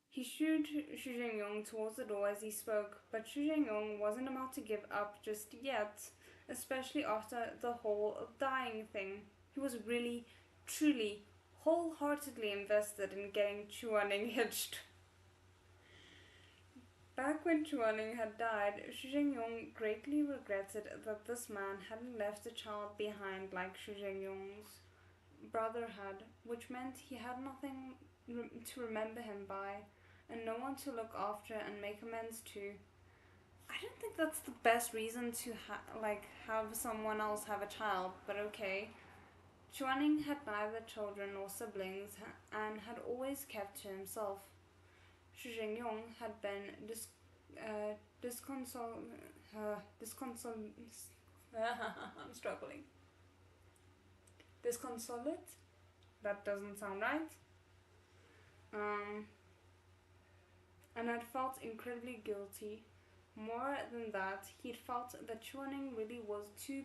He shooed Xu Zhengyong towards the door as he spoke, but Xu Zhengyong wasn't about to give up just yet, especially after the whole dying thing. He was really, truly, wholeheartedly invested in getting Chuaning hitched. Back when Chuaning had died, Xu Zhengyong greatly regretted that this man hadn't left a child behind like Xu Zhengyong's brother had, which meant he had nothing to remember him by, and no one to look after and make amends to. I don't think that's the best reason to have someone else have a child, but okay. Chuaning had neither children nor siblings and had always kept to himself. Xu Zhengyong had been I'm struggling. Disconsolate? That doesn't sound right. And had felt incredibly guilty. More than that, he'd felt that Chuaning really was too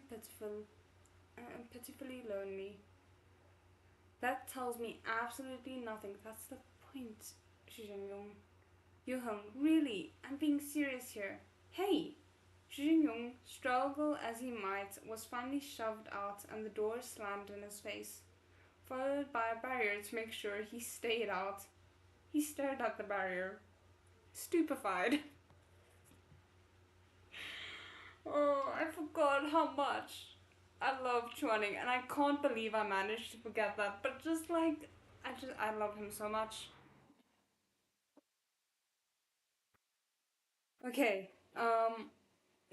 pitifully lonely. That tells me absolutely nothing. That's the point, Xu Zhengyong. Yuheng, really, I'm being serious here. Hey! Xu Zhengyong, struggle as he might, was finally shoved out and the door slammed in his face, followed by a barrier to make sure he stayed out. He stared at the barrier, stupefied. Oh, I forgot how much I love Chuaning, and I can't believe I managed to forget that, but I love him so much. Okay,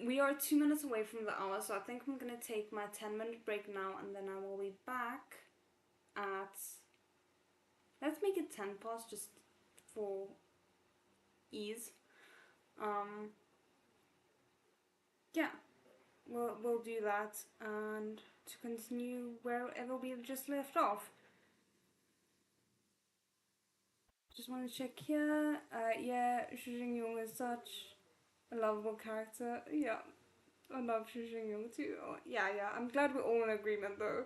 we are 2 minutes away from the hour, so I think I'm gonna take my 10-minute break now, and then I will be back at. Let's make it 10 past just for ease. Yeah, we'll do that, and to continue wherever we just left off. Just want to check here. Yeah, Xu Jingyong is such a lovable character. Yeah, I love Xu Jingyong too. Oh, yeah, I'm glad we're all in agreement though.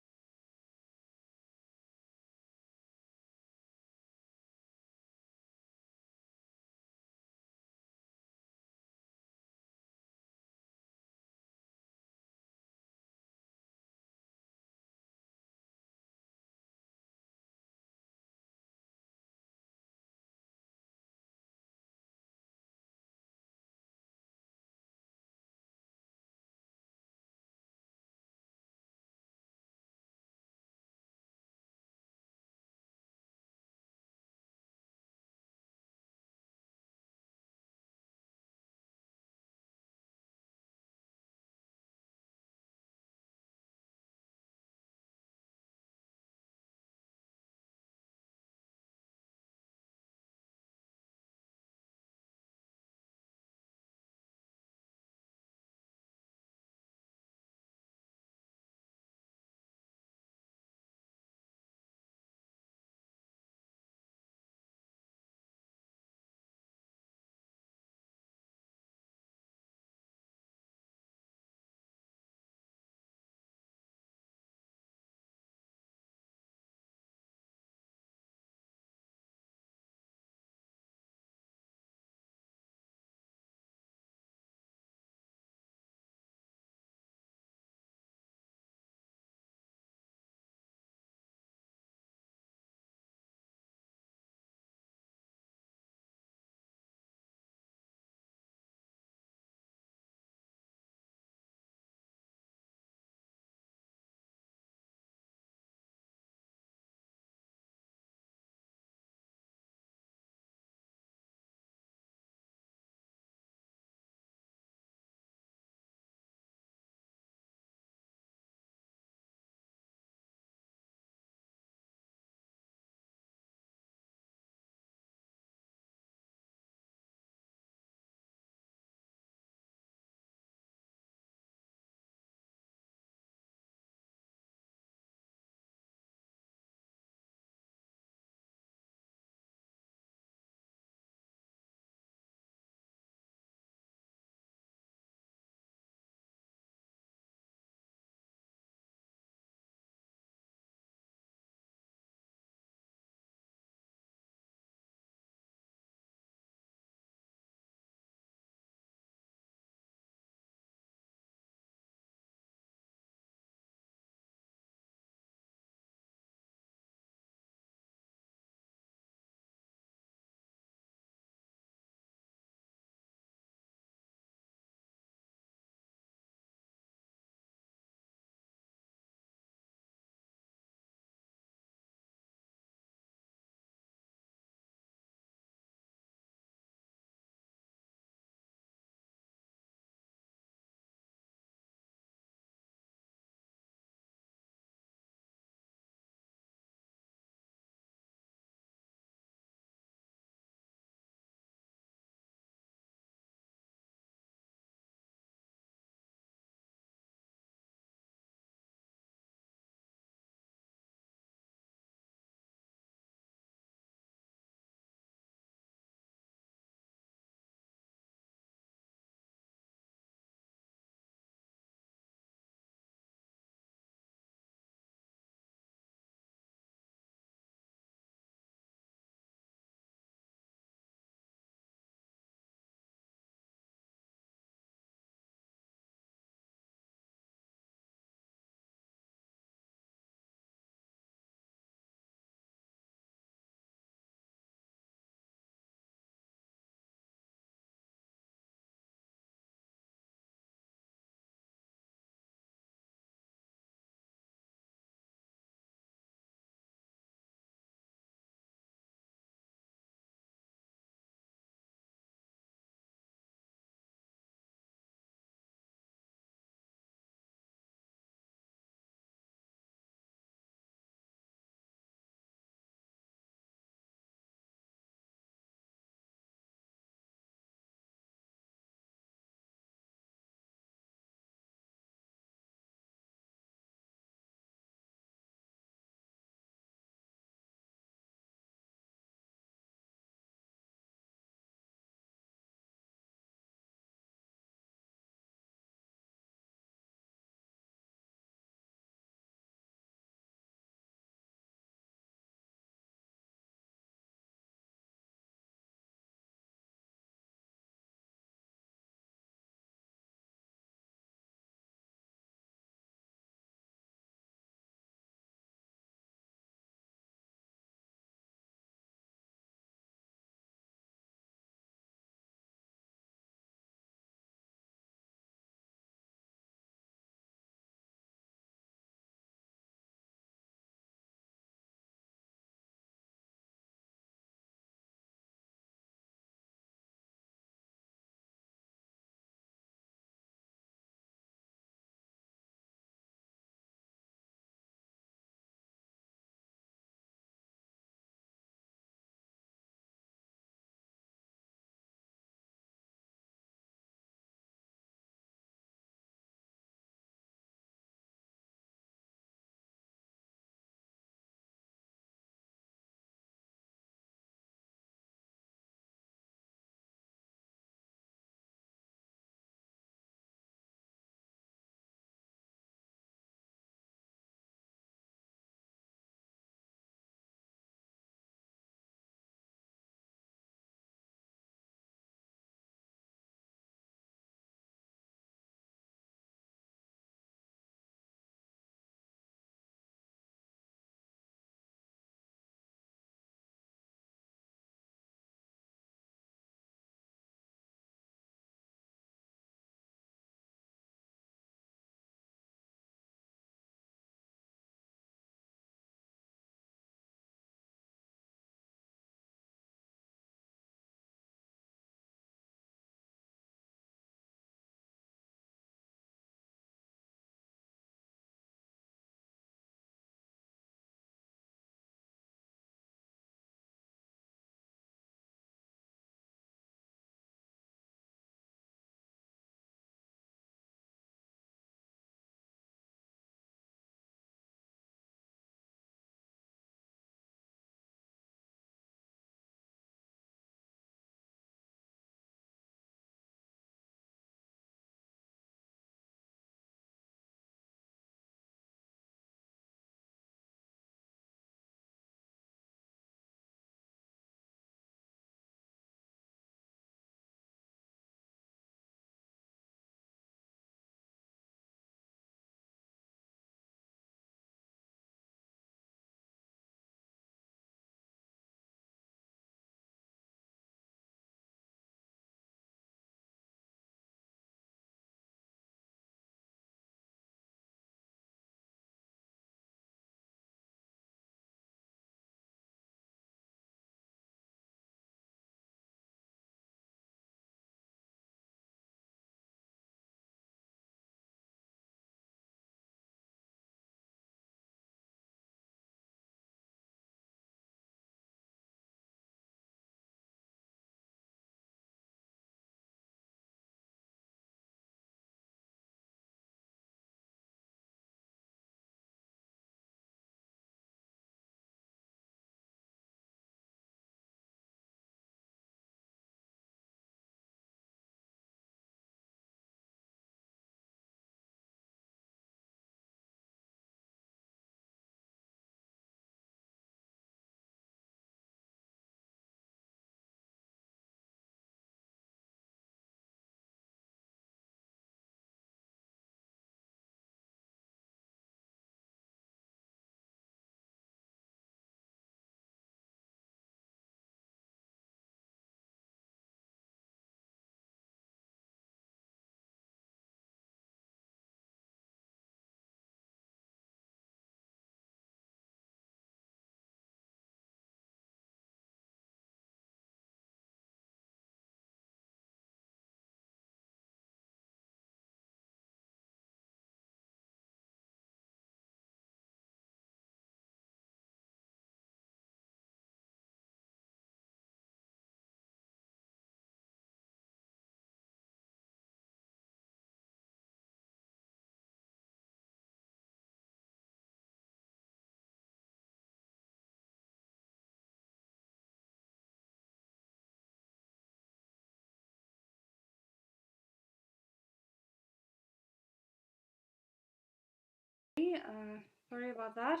Sorry about that.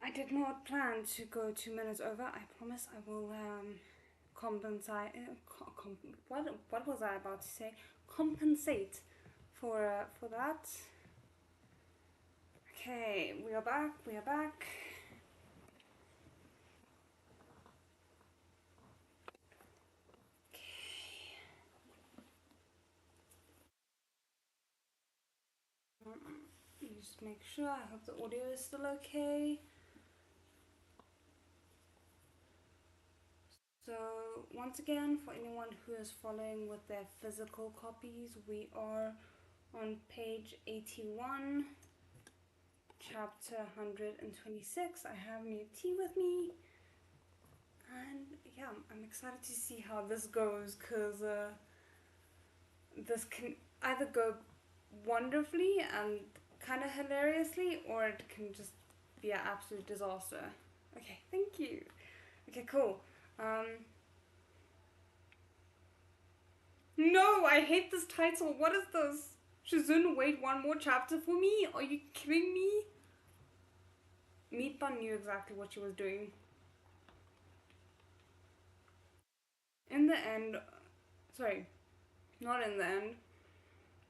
I did not plan to go 2 minutes over. I promise I will compensate. What was I about to say? Compensate for that. Okay, we are back. We are back. Just make sure. I hope the audio is still okay. So once again, for anyone who is following with their physical copies, we are on page 81, chapter 126. I have new tea with me, and yeah, I'm excited to see how this goes, because this can either go wonderfully and kind of hilariously, or it can just be an absolute disaster. Okay, thank you. Okay, cool. No, I hate this title. What is this? Shizun, wait one more chapter for me? Are you kidding me? Meatbun knew exactly what she was doing. In the end, sorry, not in the end.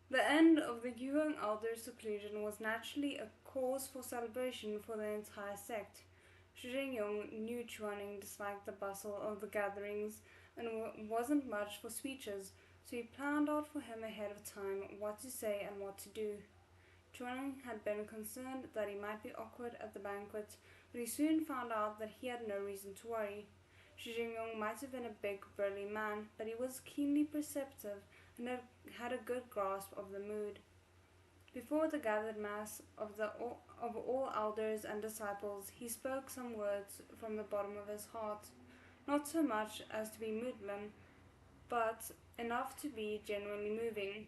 The end of the Yuan elder's seclusion was naturally a cause for celebration for the entire sect. Shi Jingyong knew Chuaning disliked the bustle of the gatherings and wasn't much for speeches, so he planned out for him ahead of time what to say and what to do. Chuaning had been concerned that he might be awkward at the banquet, but he soon found out that he had no reason to worry. Shi Jingyong might have been a big, burly man, but he was keenly perceptive and had a good grasp of the mood. Before the gathered mass of all elders and disciples, he spoke some words from the bottom of his heart, not so much as to be maudlin, but enough to be genuinely moving.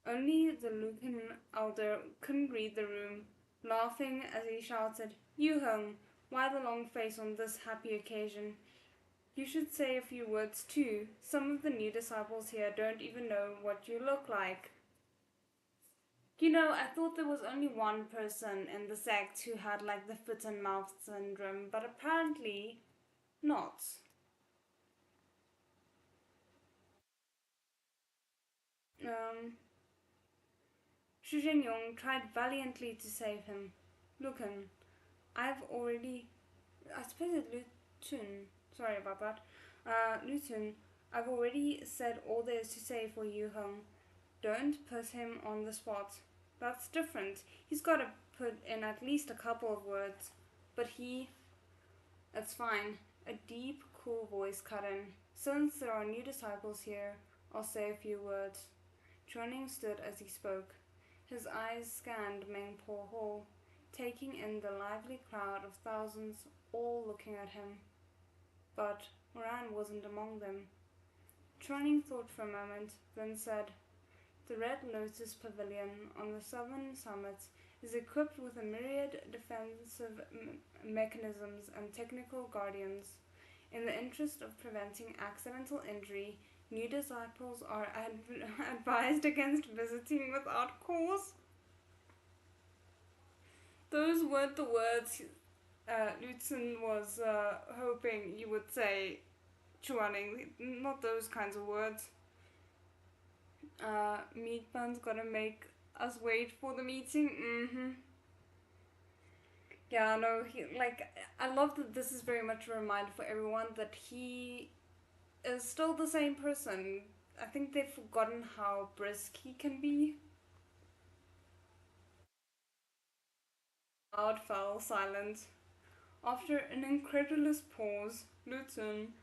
Only the Lucan elder couldn't read the room, laughing as he shouted, "Yu Heng, why the long face on this happy occasion? You should say a few words too. Some of the new disciples here don't even know what you look like." You know, I thought there was only one person in the sect who had like the foot and mouth syndrome, but apparently not. Xu Jingyong tried valiantly to save him. Lucan, I've already. I suppose it's Lutun. Sorry about that. Lutun, I've already said all there is to say for Yu Heng. Don't put him on the spot. That's different. He's got to put in at least a couple of words. But he. It's fine. A deep, cool voice cut in. Since there are new disciples here, I'll say a few words. Chuaning stood as he spoke. His eyes scanned Mengpo Hall, taking in the lively crowd of thousands all looking at him. But Moran wasn't among them. Chuaning thought for a moment, then said, "The Red Lotus Pavilion on the southern summit is equipped with a myriad defensive mechanisms and technical guardians. In the interest of preventing accidental injury, new disciples are advised against visiting without cause." Those weren't the words Lutzen was hoping you would say, Chuaning. Not those kinds of words. Meat Bun's gonna make us wait for the meeting. Yeah, no, I love that this is very much a reminder for everyone that he is still the same person. I think they've forgotten how brisk he can be. Loud fell silent. After an incredulous pause, Luton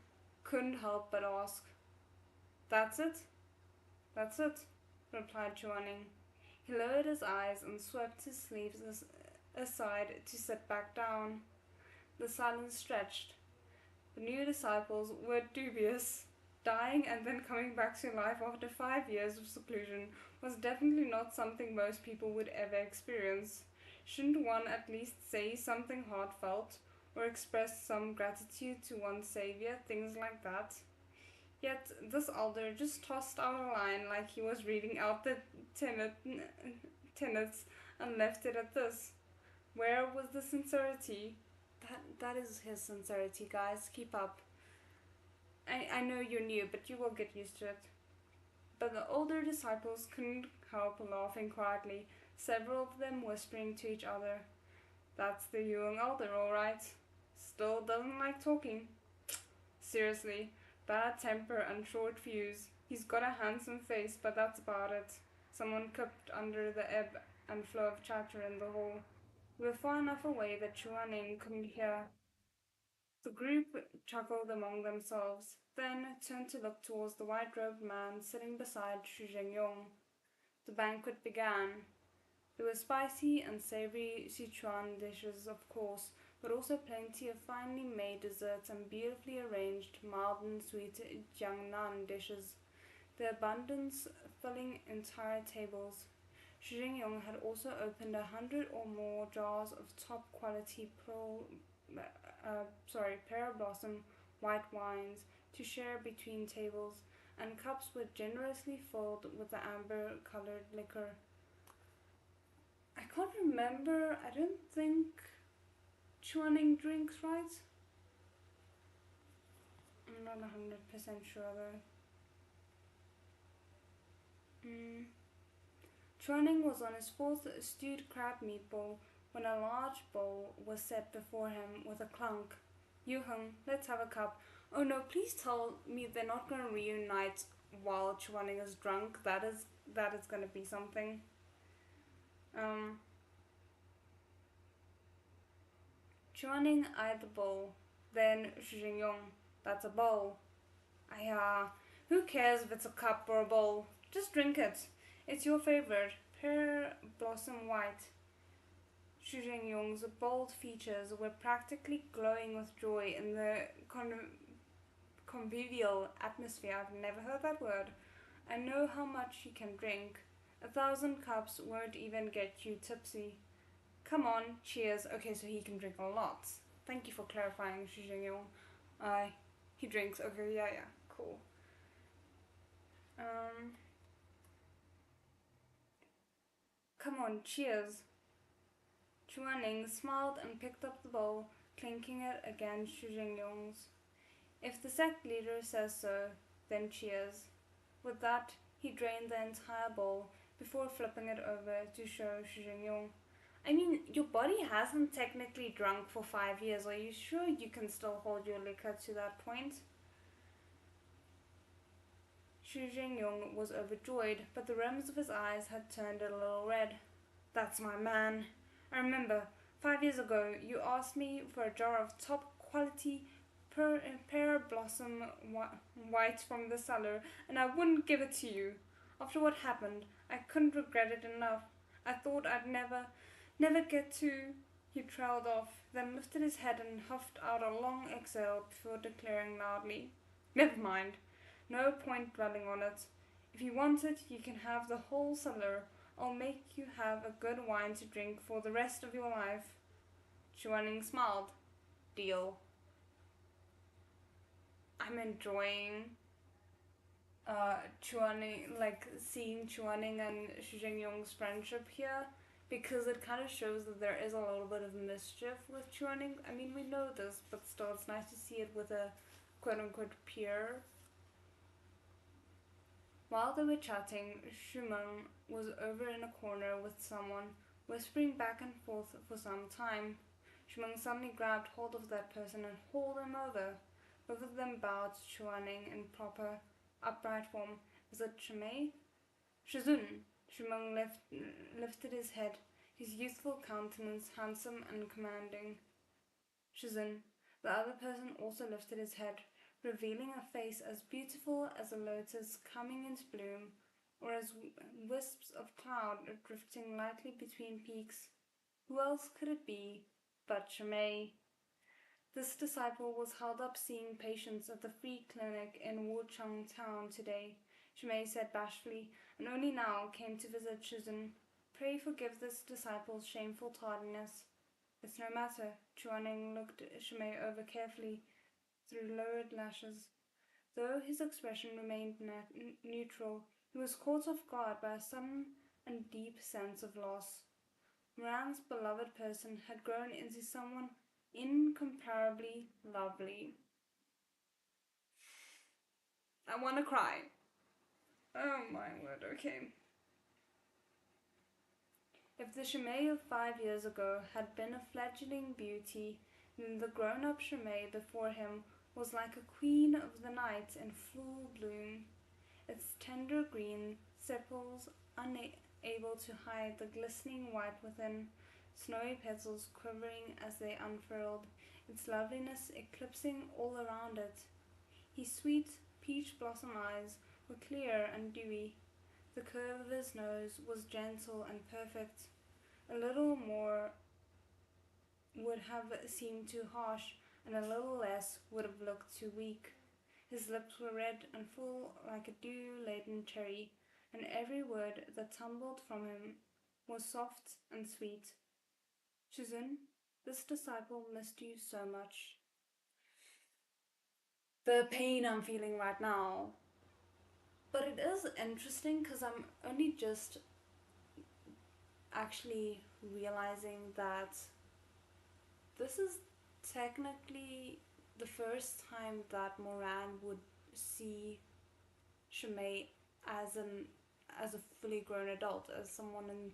couldn't help but ask, "That's it?" "That's it," replied Chuaning. He lowered his eyes and swept his sleeves aside to sit back down. The silence stretched. The new disciples were dubious. Dying and then coming back to life after 5 years of seclusion was definitely not something most people would ever experience. Shouldn't one at least say something heartfelt or express some gratitude to one's savior, things like that? Yet this elder just tossed out a line like he was reading out the tenets and left it at this. Where was the sincerity? That is his sincerity, guys. Keep up. I know you're new, but you will get used to it. But the older disciples couldn't help laughing quietly, several of them whispering to each other. That's the young elder, all right. Still doesn't like talking. Seriously, bad temper and short fuse. He's got a handsome face, but that's about it. Someone clipped under the ebb and flow of chatter in the hall. We were far enough away that Chuaning couldn't hear. The group chuckled among themselves, then turned to look towards the white-robed man sitting beside Xu Zhengyong. The banquet began. There were spicy and savory Sichuan dishes, of course, but also plenty of finely made desserts and beautifully arranged mild and sweet Jiangnan dishes, the abundance filling entire tables. Xu Zhengyong had also opened 100 or more jars of top-quality pear blossom white wines to share between tables, and cups were generously filled with the amber-colored liquor. I can't remember. I don't think Chuaning drinks, right? I'm not 100% sure though. Chuaning was on his fourth stewed crab meatball when a large bowl was set before him with a clunk. Yu Heng, let's have a cup. Oh no, please tell me they're not going to reunite while Chuaning is drunk. That is going to be something. Chuaning eyed the bowl. Then Xu Zhengyong, that's a bowl. Who cares if it's a cup or a bowl? Just drink it. It's your favorite, pear blossom white. Xu Zhengyong's bold features were practically glowing with joy in the convivial atmosphere. I've never heard that word. I know how much he can drink. 1,000 cups won't even get you tipsy. Come on, cheers. Okay, so he can drink a lot. Thank you for clarifying, Xu Zhengyong. He drinks. Okay, yeah, cool. Come on, cheers. Chuaning smiled and picked up the bowl, clinking it against Xu Zhengyong's. If the sect leader says so, then cheers. With that, he drained the entire bowl before flipping it over to show Xu Zhengyong. I mean, your body hasn't technically drunk for 5 years. Are you sure you can still hold your liquor to that point? Xu Zhengyong was overjoyed, but the rims of his eyes had turned a little red. That's my man. I remember, 5 years ago, you asked me for a jar of top-quality pear blossom white from the cellar, and I wouldn't give it to you. After what happened, I couldn't regret it enough. I thought I'd never get to. He trailed off, then lifted his head and huffed out a long exhale before declaring loudly, Never mind. No point dwelling on it. If you want it, you can have the whole cellar. I'll make you have a good wine to drink for the rest of your life. Chuaning smiled. Deal. I'm enjoying seeing Chuaning and Xu Zhengyong's friendship here, because it kind of shows that there is a little bit of mischief with Chuaning. I mean, we know this, but still, it's nice to see it with a quote-unquote peer. While they were chatting, Shuming was over in a corner with someone, whispering back and forth for some time. Shuming suddenly grabbed hold of that person and hauled him over. Both of them bowed to Chuaning in proper, upright form. Was it Shumei? Shizun. Shuming lifted his head, his youthful countenance handsome and commanding. Shizun. The other person also lifted his head, revealing a face as beautiful as a lotus coming into bloom, or as wisps of cloud drifting lightly between peaks. Who else could it be but Shumei? This disciple was held up seeing patients at the free clinic in Wuchang town today, Shumei said bashfully, and only now came to visit Shizun. Pray forgive this disciple's shameful tardiness. It's no matter. Chuaning looked Shumei over carefully through lowered lashes. Though his expression remained neutral, he was caught off guard by a sudden and deep sense of loss. Moran's beloved person had grown into someone incomparably lovely. I want to cry. Oh my word, okay. If the Shumei of 5 years ago had been a fledgling beauty, then the grown-up Shumei before him was like a queen of the night in full bloom, its tender green sepals unable to hide the glistening white within, snowy petals quivering as they unfurled, its loveliness eclipsing all around it. His sweet peach blossom eyes were clear and dewy. The curve of his nose was gentle and perfect. A little more would have seemed too harsh, and a little less would have looked too weak. His lips were red and full like a dew-laden cherry, and every word that tumbled from him was soft and sweet. Shizun, this disciple missed you so much. The pain I'm feeling right now. But it is interesting because I'm only just actually realizing that this is technically the first time that Moran would see Shumei as a fully grown adult, as someone in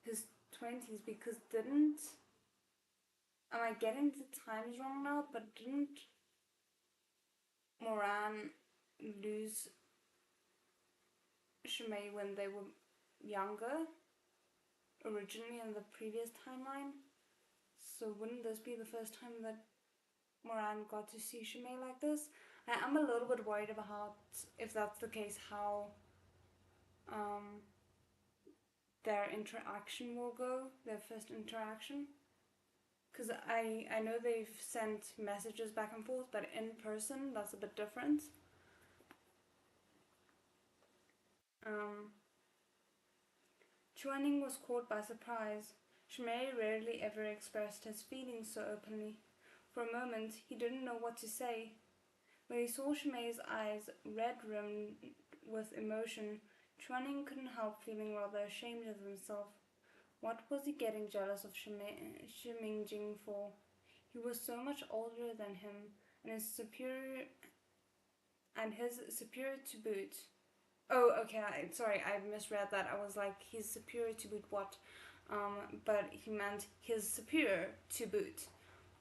his 20s, because didn't, am I getting the times wrong now, but didn't Moran lose Shumei when they were younger, originally in the previous timeline? So wouldn't this be the first time that Moran got to see Shumei like this? I'm a little bit worried about, if that's the case, how um, their interaction will go, their first interaction. Because I know they've sent messages back and forth, but in person, that's a bit different. Chuaning was caught by surprise. Shumei rarely ever expressed his feelings so openly. For a moment, he didn't know what to say. When he saw Shumei's eyes red-rimmed with emotion, Chuaning couldn't help feeling rather ashamed of himself. What was he getting jealous of Shuming Jing for? He was so much older than him, and his superior to boot. Oh, okay. Sorry, I misread that. I was like, he's superior to boot what? But he meant his superior to boot.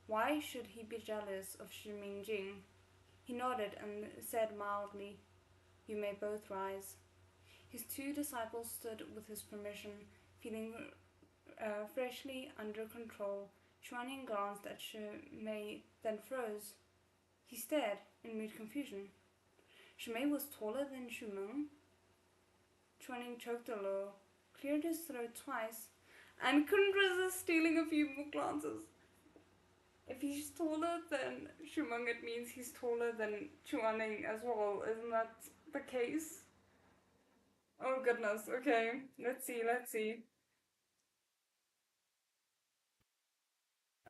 Why should he be jealous of Shuming Jing? He nodded and said mildly, "You may both rise." His two disciples stood with his permission, feeling freshly under control. Chuaning glanced at Shumei, then froze. He stared in mute confusion. Shumei was taller than Shuming. Chuaning choked a little, cleared his throat twice, and couldn't resist stealing a few more glances. If he's taller than Shuming, it means he's taller than Chuaning as well. Isn't that the case? Oh goodness, okay. Let's see.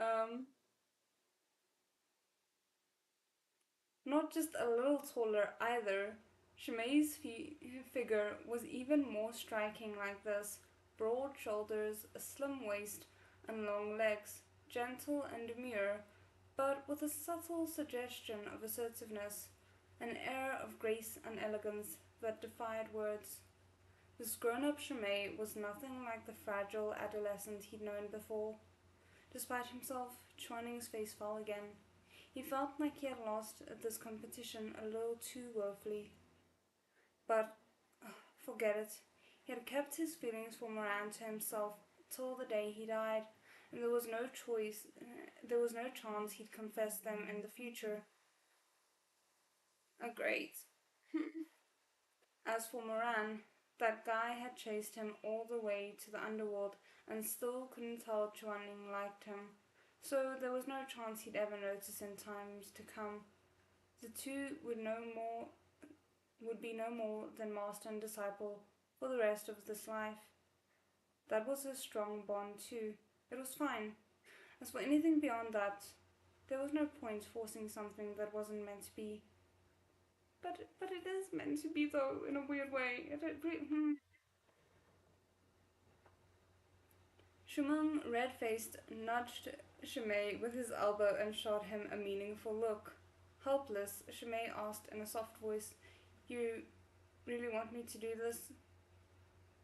Um, Not just a little taller either. Shumei's figure was even more striking like this. Broad shoulders, a slim waist, and long legs, gentle and demure, but with a subtle suggestion of assertiveness, an air of grace and elegance that defied words. This grown-up Shumei was nothing like the fragile adolescent he'd known before. Despite himself, Chuaning's face fell again. He felt like he had lost at this competition a little too woefully. But forget it. He had kept his feelings for Moran to himself till the day he died, and there was no chance he'd confess them in the future. Great. As for Moran, that guy had chased him all the way to the underworld and still couldn't tell Chuaning liked him, so there was no chance he'd ever notice in times to come. The two would be no more than master and disciple for the rest of this life. That was a strong bond too. It was fine. As for anything beyond that, there was no point forcing something that wasn't meant to be. But it is meant to be though, in a weird way. Shuming, red-faced, nudged Shimei with his elbow and shot him a meaningful look. Helpless, Shimei asked in a soft voice, "You really want me to do this?"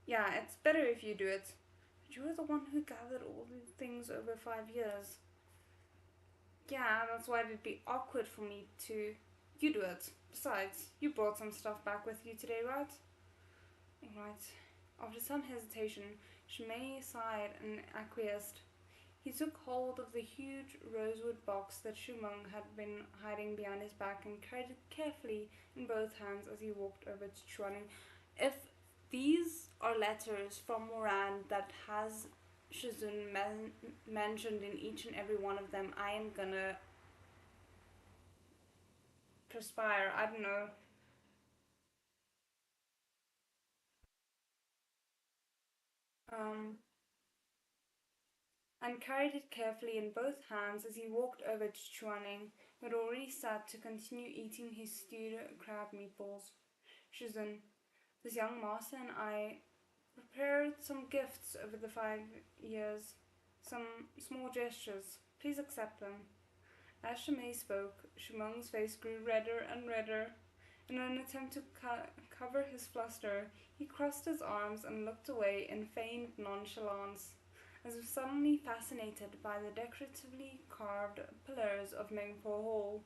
"Yeah, it's better if you do it. But you're the one who gathered all the things over 5 years." "Yeah, that's why it'd be awkward for me to. You do it. Besides, you brought some stuff back with you today, right?" "Right." After some hesitation, Shimei sighed and acquiesced. He took hold of the huge rosewood box that Shuming had been hiding behind his back and carried it carefully in both hands as he walked over to Chuaning. If these are letters from Moran that has Shizun mentioned in each and every one of them, I am gonna perspire. I don't know. Um, and carried it carefully in both hands as he walked over to Chuaning, who had already sat to continue eating his stewed crab meatballs. "Shizun, this young master and I prepared some gifts over the 5 years, some small gestures. Please accept them." As Shimei spoke, Shumeng's face grew redder and redder. In an attempt to cover his fluster, he crossed his arms and looked away in feigned nonchalance, as if suddenly fascinated by the decoratively carved pillars of Mingpo Hall.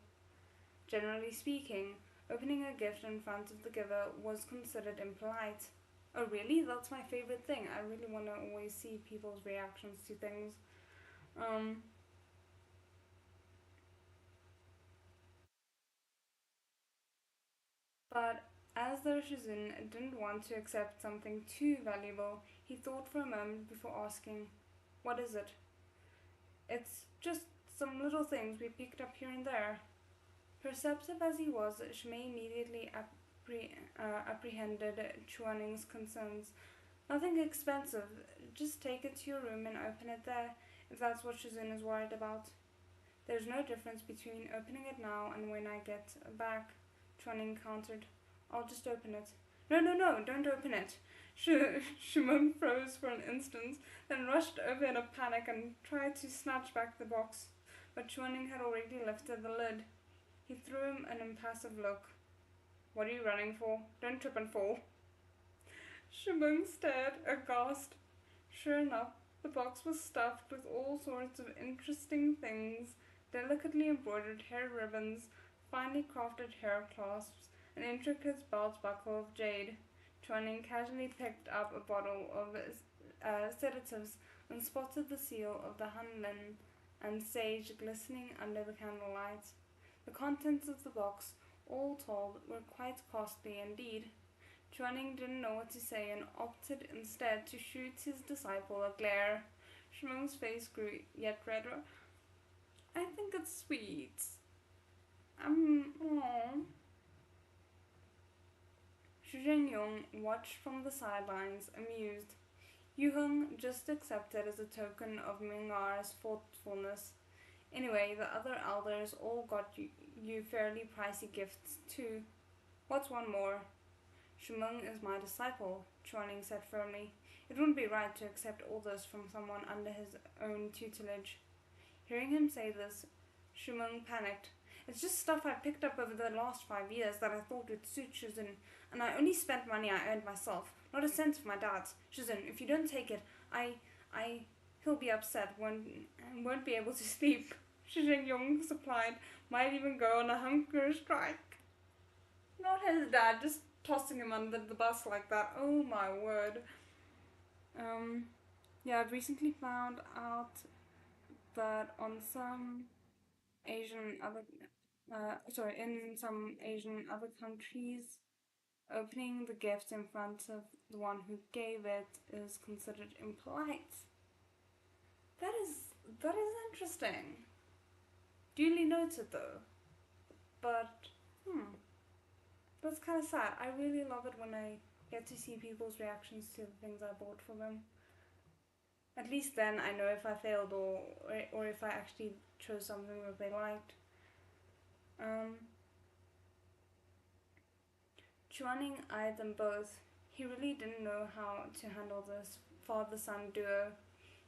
Generally speaking, opening a gift in front of the giver was considered impolite. Oh, really? That's my favorite thing. I really want to always see people's reactions to things. Um, but as the Shizun didn't want to accept something too valuable, he thought for a moment before asking, "What is it?" "It's just some little things we picked up here and there." Perceptive as he was, Shmei immediately apprehended Chuaning's concerns. "Nothing expensive. Just take it to your room and open it there, if that's what Shizun is worried about. There's no difference between opening it now and when I get back," Chuaning countered. "I'll just open it." "No, no, no, don't open it." Shimon froze for an instant, then rushed over in a panic and tried to snatch back the box, but Chuaning had already lifted the lid. He threw him an impassive look. "What are you running for? Don't trip and fall." Shimon stared, aghast. Sure enough, the box was stuffed with all sorts of interesting things: delicately embroidered hair ribbons, finely crafted hair clasps, an intricate belt buckle of jade. Chuaning casually picked up a bottle of sedatives and spotted the seal of the Hanlin and sage glistening under the candlelight. The contents of the box, all told, were quite costly indeed. Chuaning didn't know what to say and opted instead to shoot his disciple a glare. Shimong's face grew yet redder. "I think it's sweet. Aww." Xu Zhenyong watched from the sidelines, amused. Yuheng just accepted as a token of Mingar's thoughtfulness. Anyway, the other elders all got you fairly pricey gifts too. What's one more? "Shumeng is my disciple," Chuaning said firmly. "It wouldn't be right to accept all this from someone under his own tutelage." Hearing him say this, Shumeng panicked. "It's just stuff I picked up over the last 5 years that I thought would suit Shizun, and I only spent money I earned myself, not a cent of my dad's. Shizun, if you don't take it, he'll be upset, won't be able to sleep." Shi Yong supplied, "Might even go on a hunger strike." Not his dad, just tossing him under the bus like that. Oh my word. Yeah, I've recently found out that on some Asian other, in some Asian other countries, opening the gift in front of the one who gave it is considered impolite. That is interesting. Duly noted though. But that's kind of sad. I really love it when I get to see people's reactions to the things I bought for them. At least then I know if I failed or if I actually chose something that they liked. Um, Chuaning eyed them both. He really didn't know how to handle this father-son duo.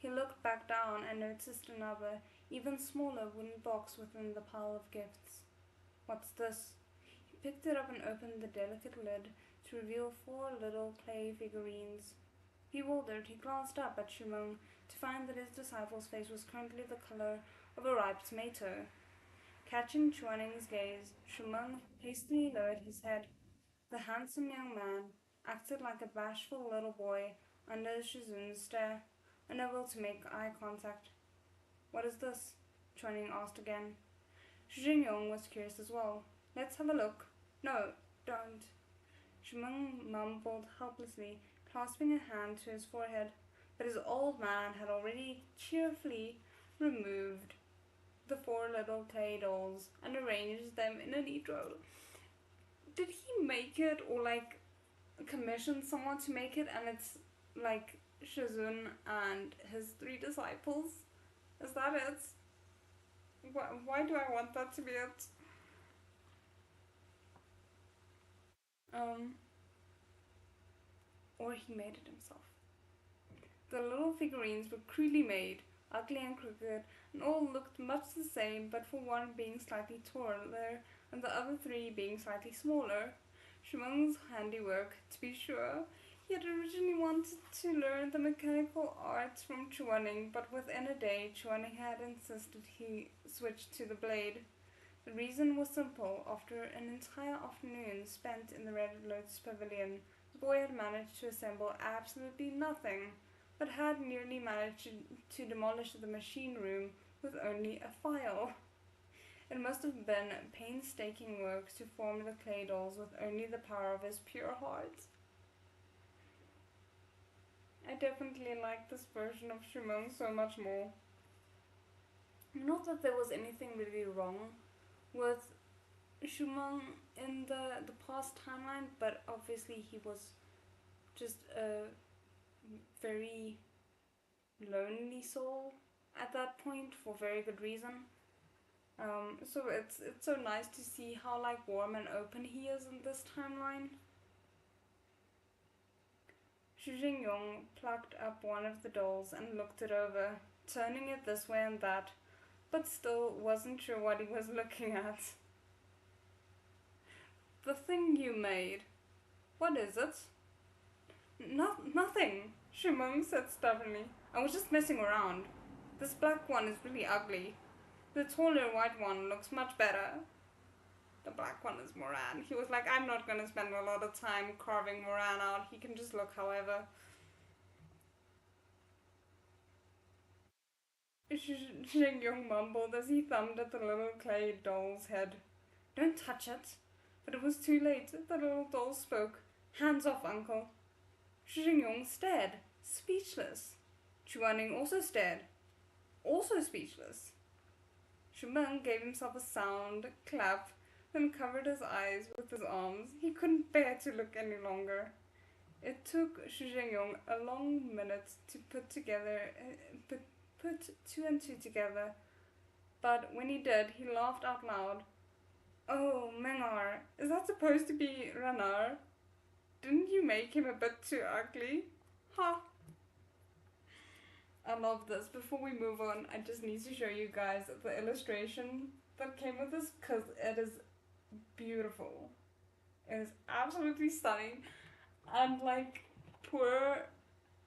He looked back down and noticed another, even smaller wooden box within the pile of gifts. What's this? He picked it up and opened the delicate lid to reveal 4 little clay figurines. Bewildered, he glanced up at Shuming to find that his disciple's face was currently the color of a ripe tomato. Catching Chuaning's gaze, Shuming hastily lowered his head. The handsome young man acted like a bashful little boy under Shizun's stare, unable to make eye contact. What is this? Chuaning asked again. Shizun was curious as well. Let's have a look. No, don't. Shuming mumbled helplessly, clasping a hand to his forehead, but his old man had already cheerfully removed the 4 little clay dolls and arranged them in a neat row. Did he make it or commission someone to make it and it's Shizun and his 3 disciples? Is that it? Why do I want that to be it? Or he made it himself. The little figurines were crudely made, ugly and crooked, and all looked much the same, but for one being slightly taller and the other 3 being slightly smaller. Shuming's handiwork, to be sure. He had originally wanted to learn the mechanical arts from Chuaning, but within a day Chuaning had insisted he switch to the blade. The reason was simple. After an entire afternoon spent in the Red Lotus Pavilion, the boy had managed to assemble absolutely nothing, but had nearly managed to demolish the machine room with only a file. It must have been painstaking work to form the clay dolls with only the power of his pure heart. I definitely like this version of Shuming so much more. Not that there was anything really wrong with Shuming in the past timeline, but obviously he was just a very lonely soul at that point for very good reason. So it's so nice to see how warm and open he is in this timeline. Xu Jingyong plucked up one of the dolls and looked it over, turning it this way and that, but still wasn't sure what he was looking at. The thing you made. What is it? Nothing, Shuming said stubbornly. I was just messing around. This black one is really ugly. The taller white one looks much better. The black one is Moran. He was like, I'm not going to spend a lot of time carving Moran out. He can just look however. Xingyong mumbled as he thumbed at the little clay doll's head. Don't touch it. But it was too late. The little doll spoke. Hands off, uncle. Xingyong stared, speechless. Chuaning also stared, also speechless. Shuming gave himself a sound clap, then covered his eyes with his arms. He couldn't bear to look any longer. It took Xu Jingyong a long minute to put 2 and 2 together, but when he did, he laughed out loud. Oh, Mengar, is that supposed to be Ranar? Didn't you make him a bit too ugly? Ha! I love this. Before we move on, I just need to show you guys the illustration that came with this because it is beautiful. It is absolutely stunning. And poor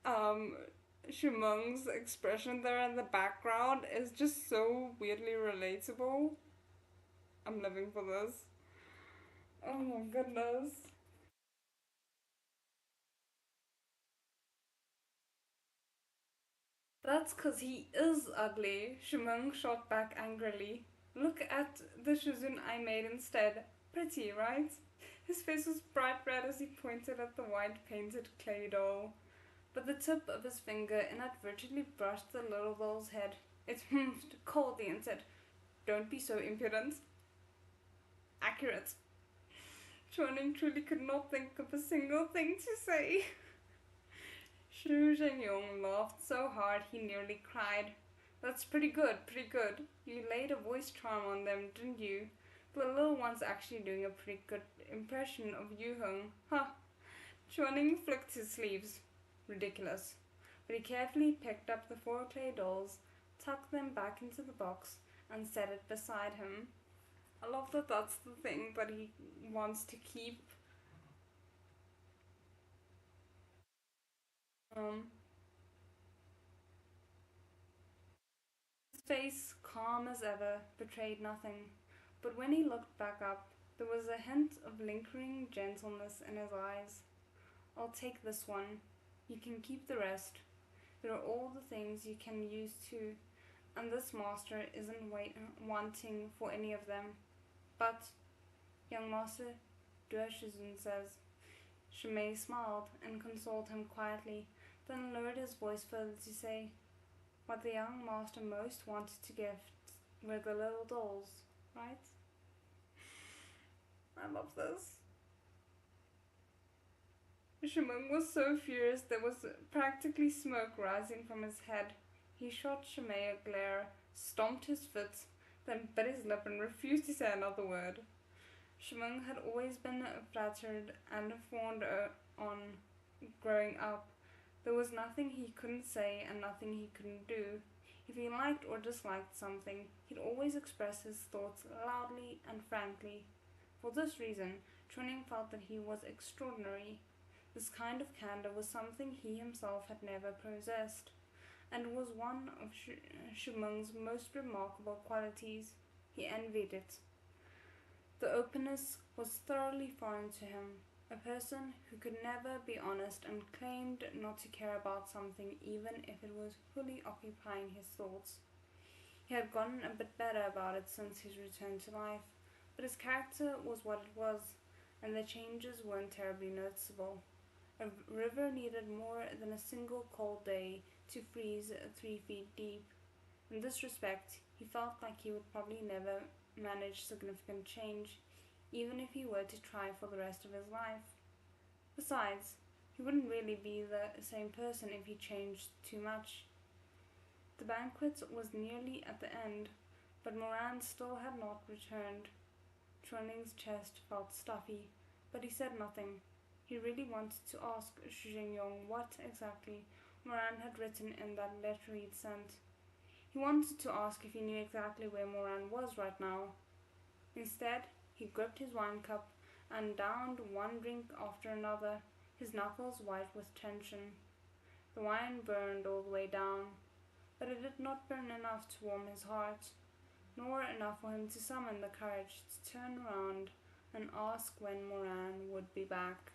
Shumeng's expression there in the background is just so weirdly relatable. I'm living for this. Oh my goodness. That's 'cause he is ugly, Shumeng shot back angrily. Look at the Shizun I made instead. Pretty, right? His face was bright red as he pointed at the white painted clay doll. But the tip of his finger inadvertently brushed the little doll's head. It humphed coldly and said, Don't be so impudent. Accurate. Chuaning truly could not think of a single thing to say. Xu Zhengyong laughed so hard he nearly cried. That's pretty good, pretty good. You laid a voice charm on them, didn't you? The little one's actually doing a pretty good impression of Yu Heng. Ha! Chuaning flicked his sleeves. Ridiculous. but he carefully picked up the 4 clay dolls, tucked them back into the box, and set it beside him. I love that that's the thing that he wants to keep. His face, calm as ever, betrayed nothing, but when he looked back up, there was a hint of lingering gentleness in his eyes. I'll take this one. You can keep the rest. There are all the things you can use too, and this master isn't wanting for any of them. But, young master, Shizun says. Shuming smiled and consoled him quietly, then lowered his voice further to say, what the young master most wanted to gift were the little dolls, right? I love this. Shuming was so furious there was practically smoke rising from his head. He shot Shuming a glare, stomped his foot, then bit his lip and refused to say another word. Shuming had always been flattered and fawned on growing up. There was nothing he couldn't say and nothing he couldn't do. If he liked or disliked something, he'd always express his thoughts loudly and frankly. For this reason, Shuming felt that he was extraordinary. This kind of candor was something he himself had never possessed, and was one of Shuming's most remarkable qualities. He envied it. The openness was thoroughly foreign to him. A person who could never be honest and claimed not to care about something even if it was fully occupying his thoughts. He had gotten a bit better about it since his return to life, but his character was what it was, and the changes weren't terribly noticeable. A river needed more than a single cold day to freeze 3 feet deep. In this respect, he felt like he would probably never manage significant change, even if he were to try for the rest of his life. Besides, he wouldn't really be the same person if he changed too much. The banquet was nearly at the end, but Moran still had not returned. Chunling's chest felt stuffy, but he said nothing. He really wanted to ask Shizun what exactly Moran had written in that letter he'd sent. He wanted to ask if he knew exactly where Moran was right now. Instead, he gripped his wine cup and downed one drink after another, his knuckles white with tension. The wine burned all the way down, but it did not burn enough to warm his heart, nor enough for him to summon the courage to turn around and ask when Moran would be back.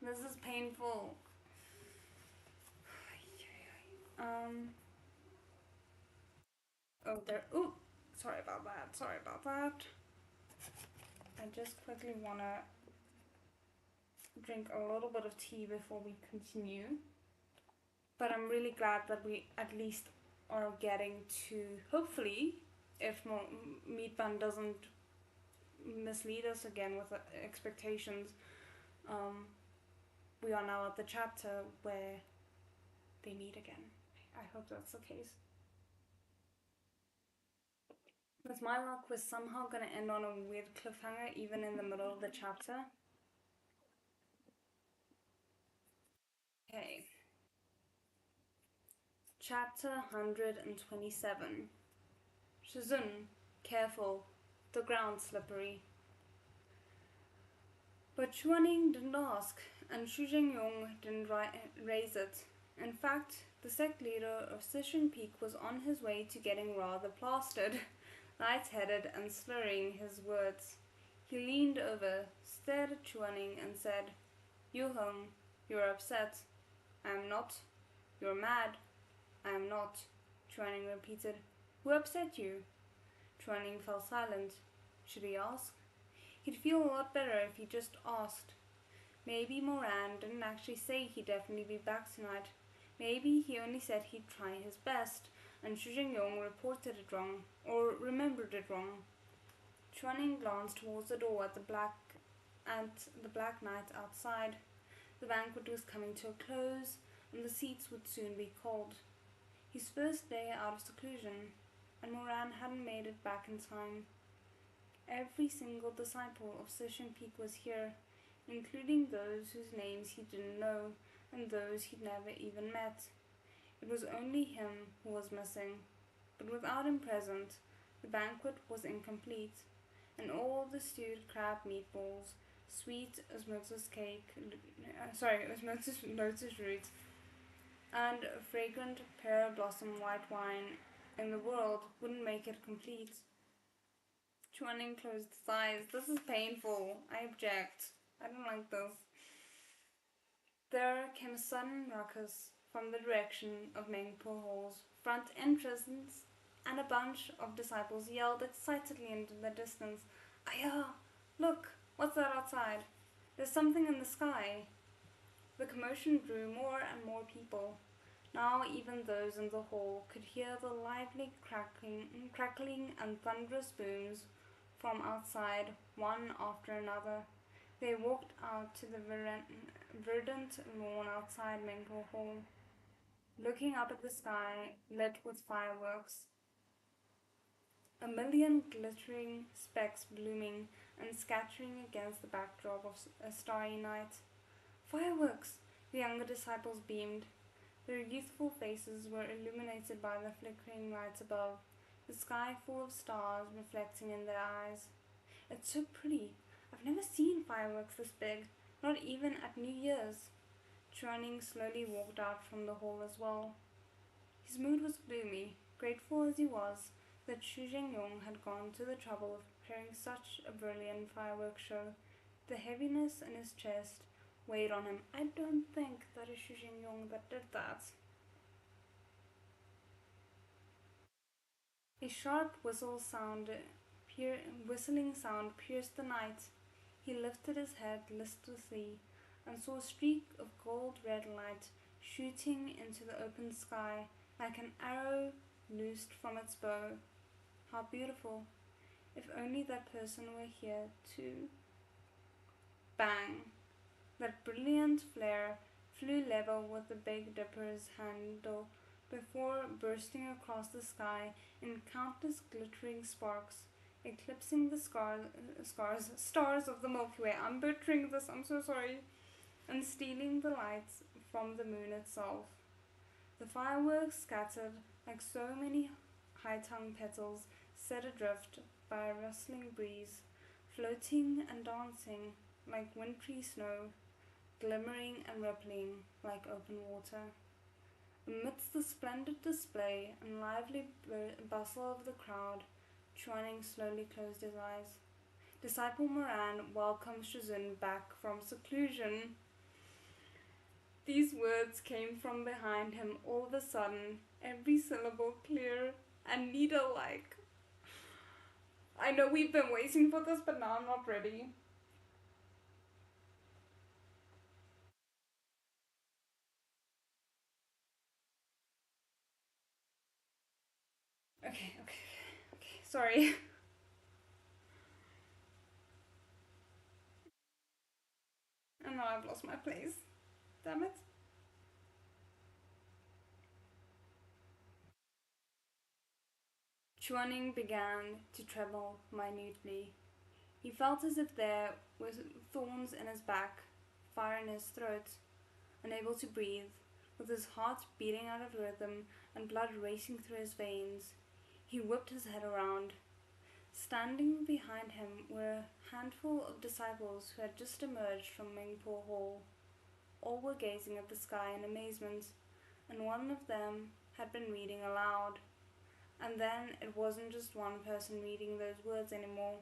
This is painful. Sorry about that. I just quickly want to drink a little bit of tea before we continue. But I'm really glad that we at least are getting to, hopefully, if Meat Bun doesn't mislead us again with expectations, we are now at the chapter where they meet again. I hope that's the case. With my luck, we're somehow going to end on a weird cliffhanger even in the middle of the chapter. Okay. Chapter 127. Shizun, careful, the ground slippery. But Chuaning didn't ask, and Xu Zhengyong didn't raise it. In fact, the sect leader of Sishin Peak was on his way to getting rather plastered, light-headed and slurring his words. He leaned over, stared at Chuaning and said, "Yu Heng, you're upset." "I am not." "You're mad." "I am not," Chuaning repeated. "Who upset you?" Chuaning fell silent. Should he ask? He'd feel a lot better if he just asked. Maybe Moran didn't actually say he'd definitely be back tonight. Maybe he only said he'd try his best, and Xu Zhengyong reported it wrong, or remembered it wrong. Chuaning glanced towards the door at the black night outside. The banquet was coming to a close, and the seats would soon be cold. His first day out of seclusion, and Moran hadn't made it back in time. Every single disciple of Sishin Peak was here. including those whose names he didn't know and those he'd never even met. It was only him who was missing, but without him present, the banquet was incomplete, and all the stewed crab meatballs, sweet osmosis lotus root, and fragrant pear blossom white wine in the world wouldn't make it complete. Chuaning closed his eyes. This is painful. I object. I don't like this. There came a sudden ruckus from the direction of Mengpo Hall's front entrance, and a bunch of disciples yelled excitedly into the distance, "Aya! Look! What's that outside? There's something in the sky!" The commotion drew more and more people. Now even those in the hall could hear the lively crackling and thunderous booms from outside, one after another. They walked out to the verdant lawn outside Mengpo Hall, looking up at the sky lit with fireworks. A million glittering specks blooming and scattering against the backdrop of a starry night. Fireworks! The younger disciples beamed. Their youthful faces were illuminated by the flickering lights above, the sky full of stars reflecting in their eyes. "It's so pretty. I've never seen fireworks this big, not even at New Year's." Chuaning slowly walked out from the hall as well. His mood was gloomy, grateful as he was that Xu Zhengyong had gone to the trouble of preparing such a brilliant fireworks show. The heaviness in his chest weighed on him. I don't think that is Xu Zhengyong that did that. A sharp whistling sound pierced the night. He lifted his head listlessly and saw a streak of gold-red light shooting into the open sky like an arrow loosed from its bow. How beautiful! If only that person were here too. Bang! That brilliant flare flew level with the Big Dipper's handle before bursting across the sky in countless glittering sparks, eclipsing the stars of the Milky Way. I'm butchering this, I'm so sorry. And stealing the lights from the moon itself. The fireworks scattered like so many high-tongue petals set adrift by a rustling breeze, floating and dancing like wintry snow, glimmering and rippling like open water. Amidst the splendid display and lively bustle of the crowd, Chuaning slowly closed his eyes. Disciple Moran welcomed Shizun back from seclusion. These words came from behind him all of a sudden, every syllable clear and needle-like. I know we've been waiting for this, but now I'm not ready. Okay, sorry. And now I've lost my place. Damn it. Chuaning began to tremble minutely. He felt as if there were thorns in his back, fire in his throat, unable to breathe, with his heart beating out of rhythm and blood racing through his veins. He whipped his head around. Standing behind him were a handful of disciples who had just emerged from Mengpo Hall. All were gazing at the sky in amazement, and one of them had been reading aloud. And then it wasn't just one person reading those words anymore.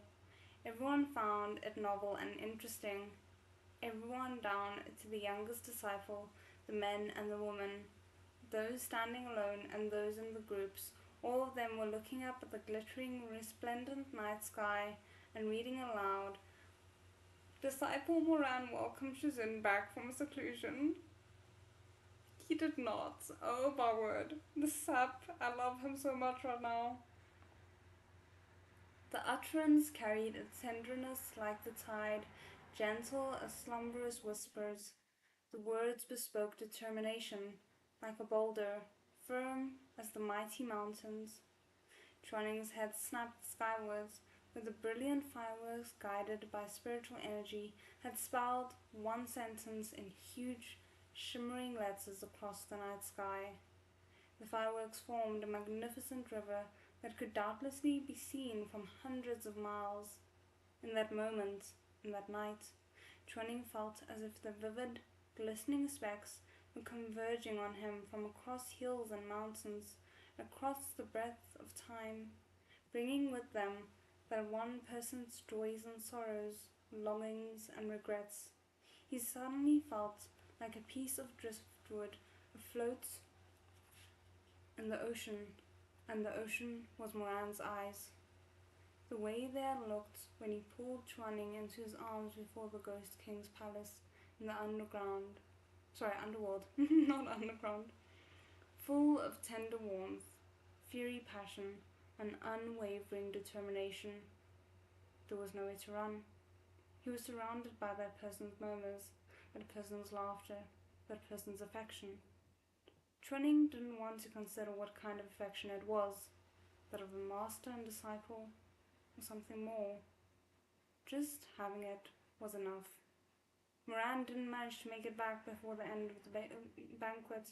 Everyone found it novel and interesting. Everyone down to the youngest disciple, the men and the women, those standing alone and those in the groups, all of them were looking up at the glittering, resplendent night sky and reading aloud. Disciple Moran welcomed Shizun back from seclusion. He did not. Oh my word. The sap. I love him so much right now. The utterance carried its tenderness like the tide, gentle as slumberous whispers. The words bespoke determination, like a boulder, firm as the mighty mountains. Chuaning's head snapped skywards, where the brilliant fireworks, guided by spiritual energy, had spelled one sentence in huge, shimmering letters across the night sky. The fireworks formed a magnificent river that could doubtlessly be seen from hundreds of miles. In that moment, in that night, Chuaning felt as if the vivid, glistening specks were converging on him from across hills and mountains, across the breadth of time, bringing with them that one person's joys and sorrows, longings and regrets. He suddenly felt like a piece of driftwood afloat in the ocean, and the ocean was Moran's eyes. The way they had looked when he pulled Chuaning into his arms before the Ghost King's palace in the underworld, not underground, full of tender warmth, fiery passion, and unwavering determination. There was nowhere to run. He was surrounded by that person's murmurs, that person's laughter, that person's affection. Chuaning didn't want to consider what kind of affection it was, that of a master and disciple, or something more. Just having it was enough. Moran didn't manage to make it back before the end of the banquet.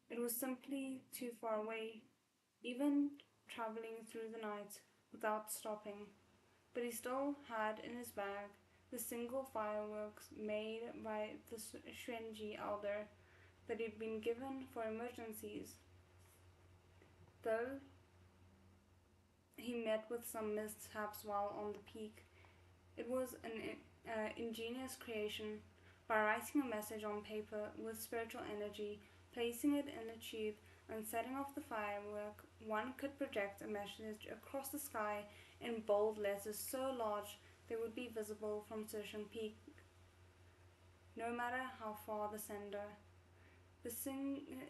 It was simply too far away, even travelling through the night without stopping. But he still had in his bag the single fireworks made by the Xuanji elder that he'd been given for emergencies. Though he met with some mishaps while on the peak, it was an ingenious creation. By writing a message on paper with spiritual energy, placing it in a tube, and setting off the firework, one could project a message across the sky in bold letters so large they would be visible from Shizun Peak, no matter how far the sender. The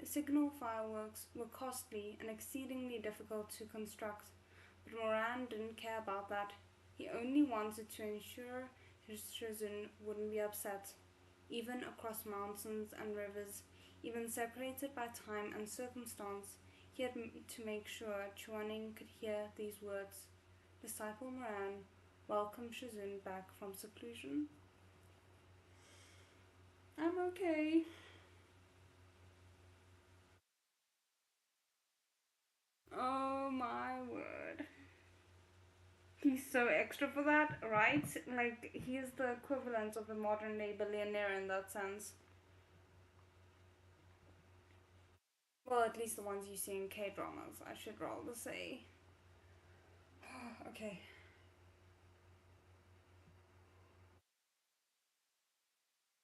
signal fireworks were costly and exceedingly difficult to construct, but Moran didn't care about that. He only wanted to ensure his Shizun wouldn't be upset, even across mountains and rivers, even separated by time and circumstance. He had to make sure Chuaning could hear these words: Disciple Moran, welcome Shizun back from seclusion. I'm okay. Oh my word. He's so extra for that, right? Like, he's the equivalent of a modern day billionaire in that sense. Well, at least the ones you see in K dramas, I should rather say. Okay.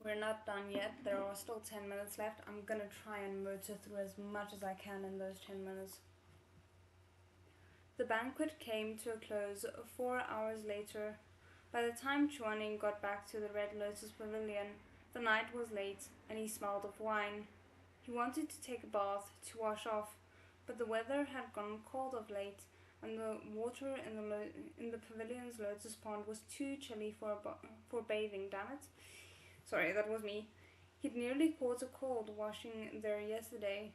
We're not done yet. There are still 10 minutes left. I'm gonna try and motor through as much as I can in those 10 minutes. The banquet came to a close 4 hours later. By the time Chuaning got back to the Red Lotus Pavilion, the night was late and he smelled of wine. He wanted to take a bath to wash off, but the weather had gone cold of late, and the water in the pavilion's lotus pond was too chilly for bathing. Damn it! Sorry, that was me. He'd nearly caught a cold washing there yesterday.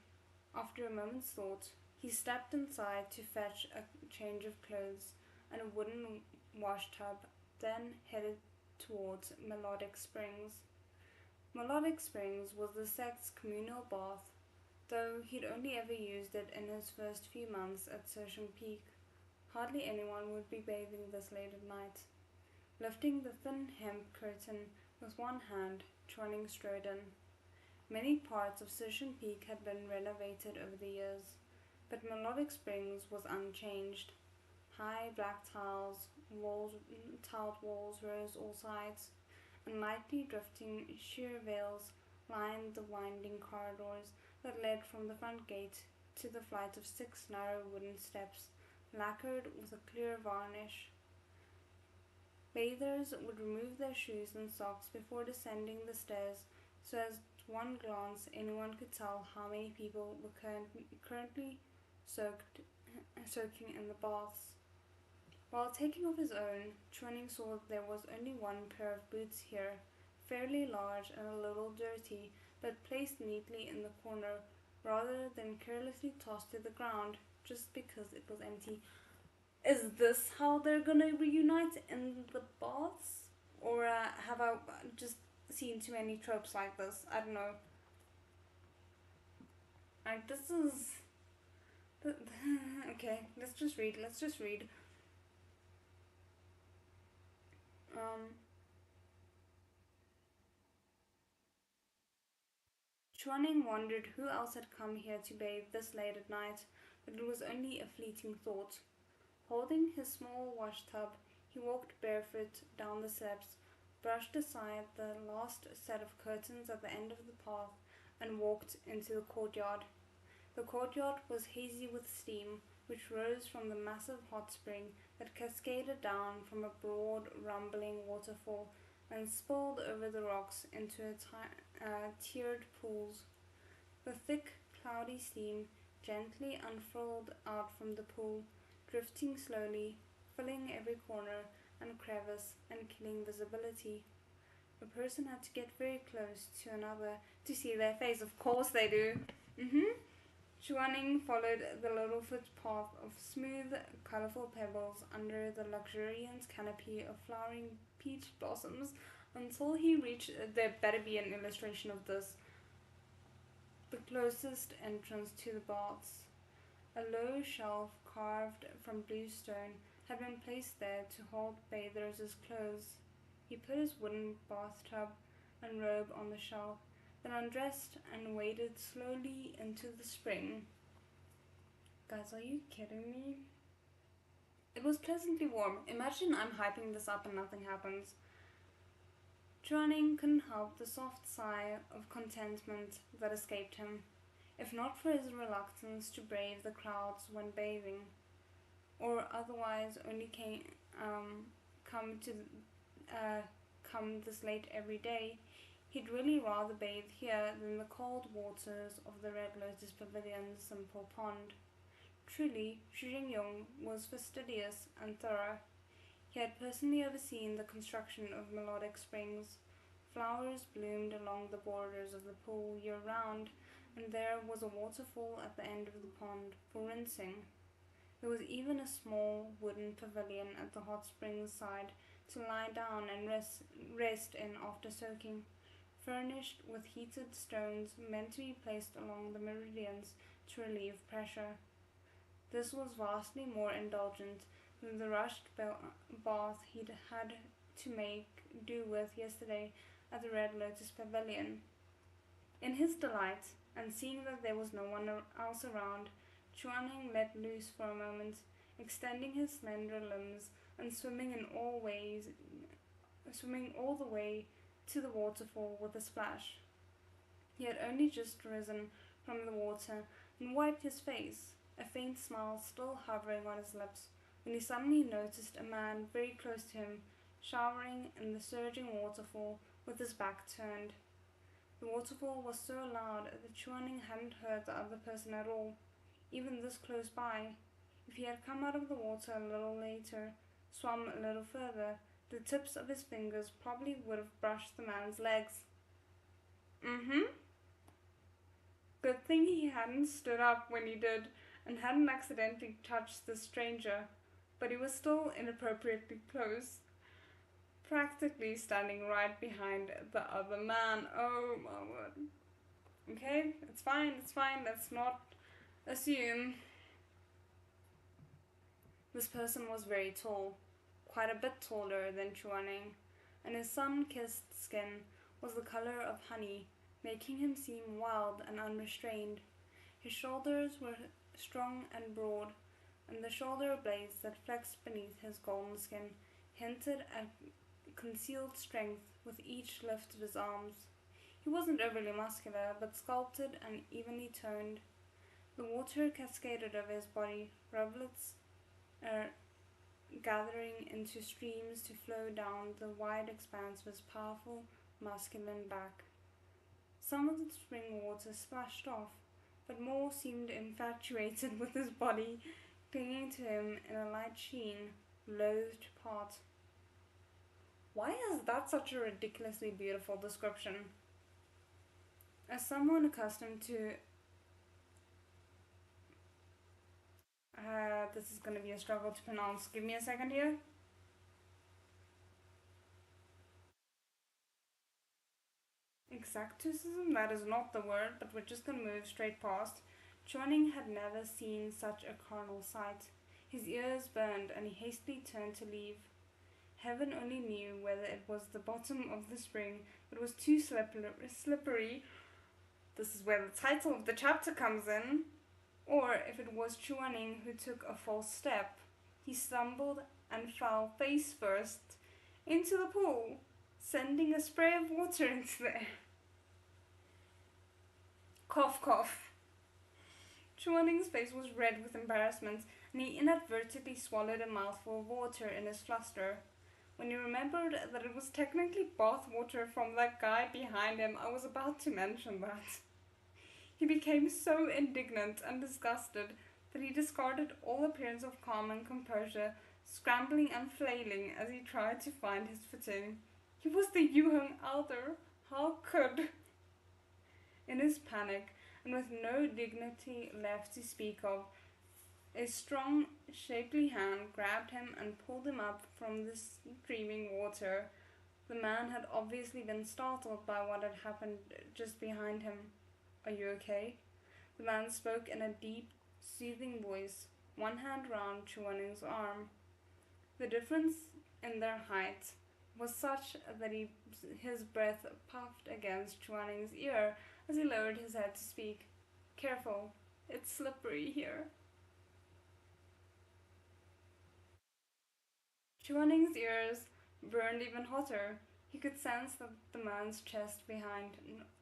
After a moment's thought, he stepped inside to fetch a change of clothes and a wooden wash tub, then headed towards Melodic Springs. Melodic Springs was the sect's communal bath, though he'd only ever used it in his first few months at Shizun Peak. Hardly anyone would be bathing this late at night. Lifting the thin hemp curtain with one hand, Chuaning strode in. Many parts of Shizun Peak had been renovated over the years, but Melodic Springs was unchanged. High black tiled walls rose all sides, and lightly drifting sheer veils lined the winding corridors that led from the front gate to the flight of 6 narrow wooden steps, lacquered with a clear varnish. Bathers would remove their shoes and socks before descending the stairs, so as at one glance anyone could tell how many people were currently soaking in the baths. While taking off his own, Chuaning saw that there was only one pair of boots here, fairly large and a little dirty, but placed neatly in the corner rather than carelessly tossed to the ground just because it was empty. Is this how they're gonna reunite in the baths? Or have I just seen too many tropes like this? I don't know. Like, this is. Okay, let's just read. Um, Shuming wondered who else had come here to bathe this late at night, but it was only a fleeting thought. Holding his small wash tub, he walked barefoot down the steps, brushed aside the last set of curtains at the end of the path, and walked into the courtyard. The courtyard was hazy with steam, which rose from the massive hot spring that cascaded down from a broad, rumbling waterfall and spilled over the rocks into tiered pools. The thick, cloudy steam gently unfurled out from the pool, drifting slowly, filling every corner and crevice and killing visibility. A person had to get very close to another to see their face. Of course they do. Chuaning followed the little footpath of smooth, colorful pebbles under the luxuriant canopy of flowering peach blossoms until he reached. There better be an illustration of this. The closest entrance to the baths. A low shelf carved from blue stone had been placed there to hold bathers' clothes. He put his wooden bathtub and robe on the shelf, then undressed and waded slowly into the spring. Guys, are you kidding me? It was pleasantly warm. Imagine I'm hyping this up and nothing happens. Chuaning couldn't help the soft sigh of contentment that escaped him, if not for his reluctance to brave the crowds when bathing, or otherwise only come this late every day. He'd really rather bathe here than the cold waters of the Red Lotus Pavilion's simple pond. Truly, Shizun was fastidious and thorough. He had personally overseen the construction of melodic springs. Flowers bloomed along the borders of the pool year-round, and there was a waterfall at the end of the pond for rinsing. There was even a small wooden pavilion at the hot spring's side to lie down and rest in after soaking, furnished with heated stones meant to be placed along the meridians to relieve pressure. This was vastly more indulgent than the rushed bath he'd had to make do with yesterday at the Red Lotus Pavilion. In his delight, and seeing that there was no one else around, Chuaning let loose for a moment, extending his slender limbs and swimming all the way to the waterfall with a splash. He had only just risen from the water and wiped his face, a faint smile still hovering on his lips, when he suddenly noticed a man very close to him, showering in the surging waterfall with his back turned. The waterfall was so loud that Chuaning hadn't heard the other person at all, even this close by. If he had come out of the water a little later, swum a little further, the tips of his fingers probably would have brushed the man's legs. Good thing he hadn't stood up when he did and hadn't accidentally touched the stranger, but he was still inappropriately close, practically standing right behind the other man. Oh my word. Okay, it's fine, let's not assume. This person was very tall, quite a bit taller than Chuaning, and his sun-kissed skin was the color of honey, making him seem wild and unrestrained. His shoulders were strong and broad, and the shoulder blades that flexed beneath his golden skin hinted at concealed strength with each lift of his arms. He wasn't overly muscular, but sculpted and evenly toned. The water cascaded over his body, rivulets gathering into streams to flow down the wide expanse of his powerful, masculine back. Some of the spring water splashed off, but more seemed infatuated with his body, clinging to him in a light sheen, loath to part. Why is that such a ridiculously beautiful description? As someone accustomed to this is going to be a struggle to pronounce. Give me a second here. Exacticism, that is not the word, but we're just going to move straight past. Shuming had never seen such a carnal sight. His ears burned, and he hastily turned to leave. Heaven only knew whether it was the bottom of the spring that was too slippery. This is where the title of the chapter comes in. Or if it was Shuming who took a false step. He stumbled and fell face first into the pool, sending a spray of water into the air. Cough, cough. Shuming's face was red with embarrassment, and he inadvertently swallowed a mouthful of water in his fluster. When he remembered that it was technically bath water from that guy behind him, I was about to mention that. He became so indignant and disgusted that he discarded all appearance of calm and composure, scrambling and flailing as he tried to find his footing. He was the Yuheng elder. How could? In his panic, and with no dignity left to speak of, a strong, shapely hand grabbed him and pulled him up from the streaming water. The man had obviously been startled by what had happened just behind him. Are you okay? The man spoke in a deep, soothing voice, one hand round Shuming's arm. The difference in their height was such that his breath puffed against Shuming's ear as he lowered his head to speak. Careful, it's slippery here. Shuming's ears burned even hotter. He could sense that the man's chest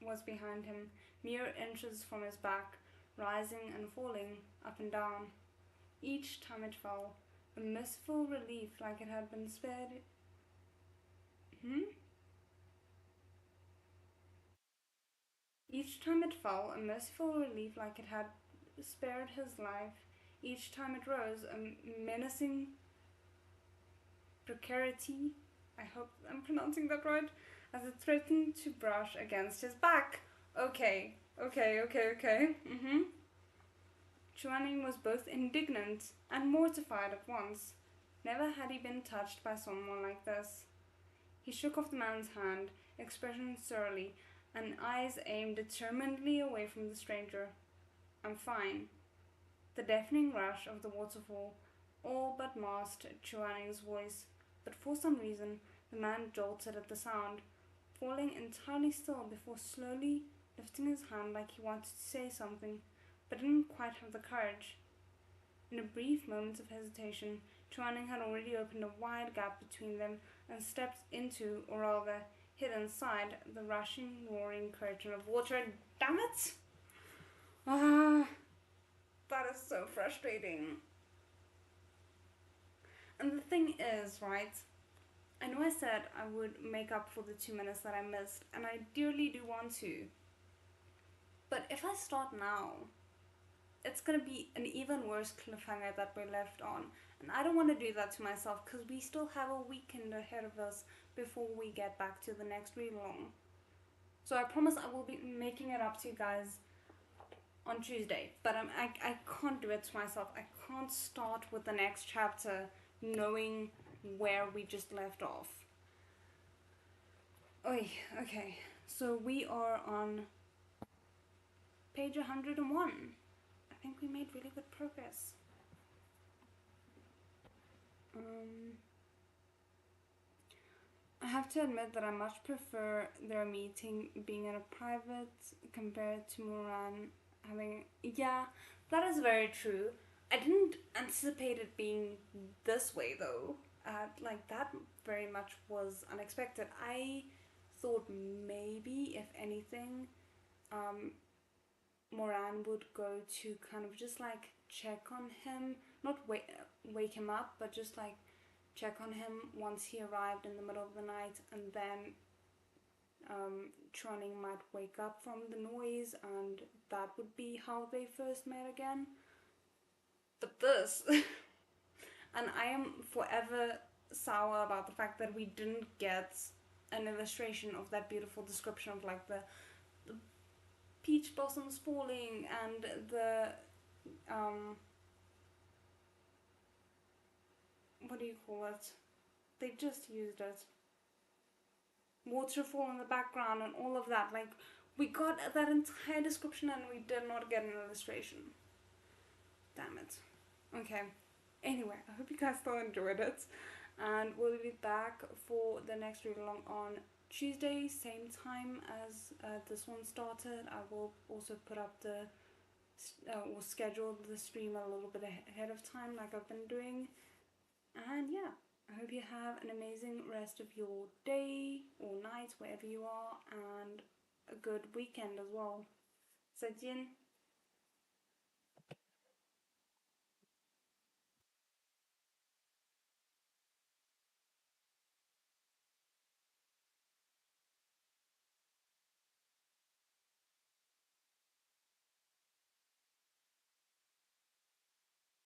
was behind him, mere inches from his back, rising and falling, up and down. Each time it fell, a merciful relief like it had been spared. Each time it fell, a merciful relief like it had spared his life. Each time it rose, a menacing precarity, I hope I'm pronouncing that right, as it threatened to brush against his back. Okay. Shuming was both indignant and mortified at once. Never had he been touched by someone like this. He shook off the man's hand, expression surly, and eyes aimed determinedly away from the stranger. I'm fine. The deafening rush of the waterfall all but masked Shuming's voice, but for some reason the man jolted at the sound, falling entirely still before slowly lifting his hand like he wanted to say something, but didn't quite have the courage. In a brief moment of hesitation, Shuming had already opened a wide gap between them and stepped into, or rather, hid inside, the rushing, roaring curtain of water. Damn it! That is so frustrating. And the thing is, right, I know I said I would make up for the 2 minutes that I missed, and I dearly do want to. But if I start now, it's going to be an even worse cliffhanger that we're left on. And I don't want to do that to myself because we still have a weekend ahead of us before we get back to the next read-along. So I promise I will be making it up to you guys on Tuesday. But I can't do it to myself. I can't start with the next chapter knowing where we just left off. Okay. So we are on page 101. I think we made really good progress. I have to admit that I much prefer their meeting being in a private compared to Moran having... Yeah, that is very true. I didn't anticipate it being this way though. Like that very much was unexpected. I thought maybe, if anything, Moran would go to kind of just like check on him, not wake him up, but just like check on him once he arrived in the middle of the night, and then Shuming might wake up from the noise, and that would be how they first met again. But this, and I am forever sour about the fact that we didn't get an illustration of that beautiful description of like the peach blossoms falling and the what do you call it? They just used it. Waterfall in the background and all of that. Like, we got that entire description and we did not get an illustration. Damn it. Okay. Anyway, I hope you guys still enjoyed it. And we'll be back for the next read along on Tuesday, same time as this one started. I will also put up the or schedule the stream a little bit ahead of time, like I've been doing. And yeah, I hope you have an amazing rest of your day or night, wherever you are, and a good weekend as well. 再见。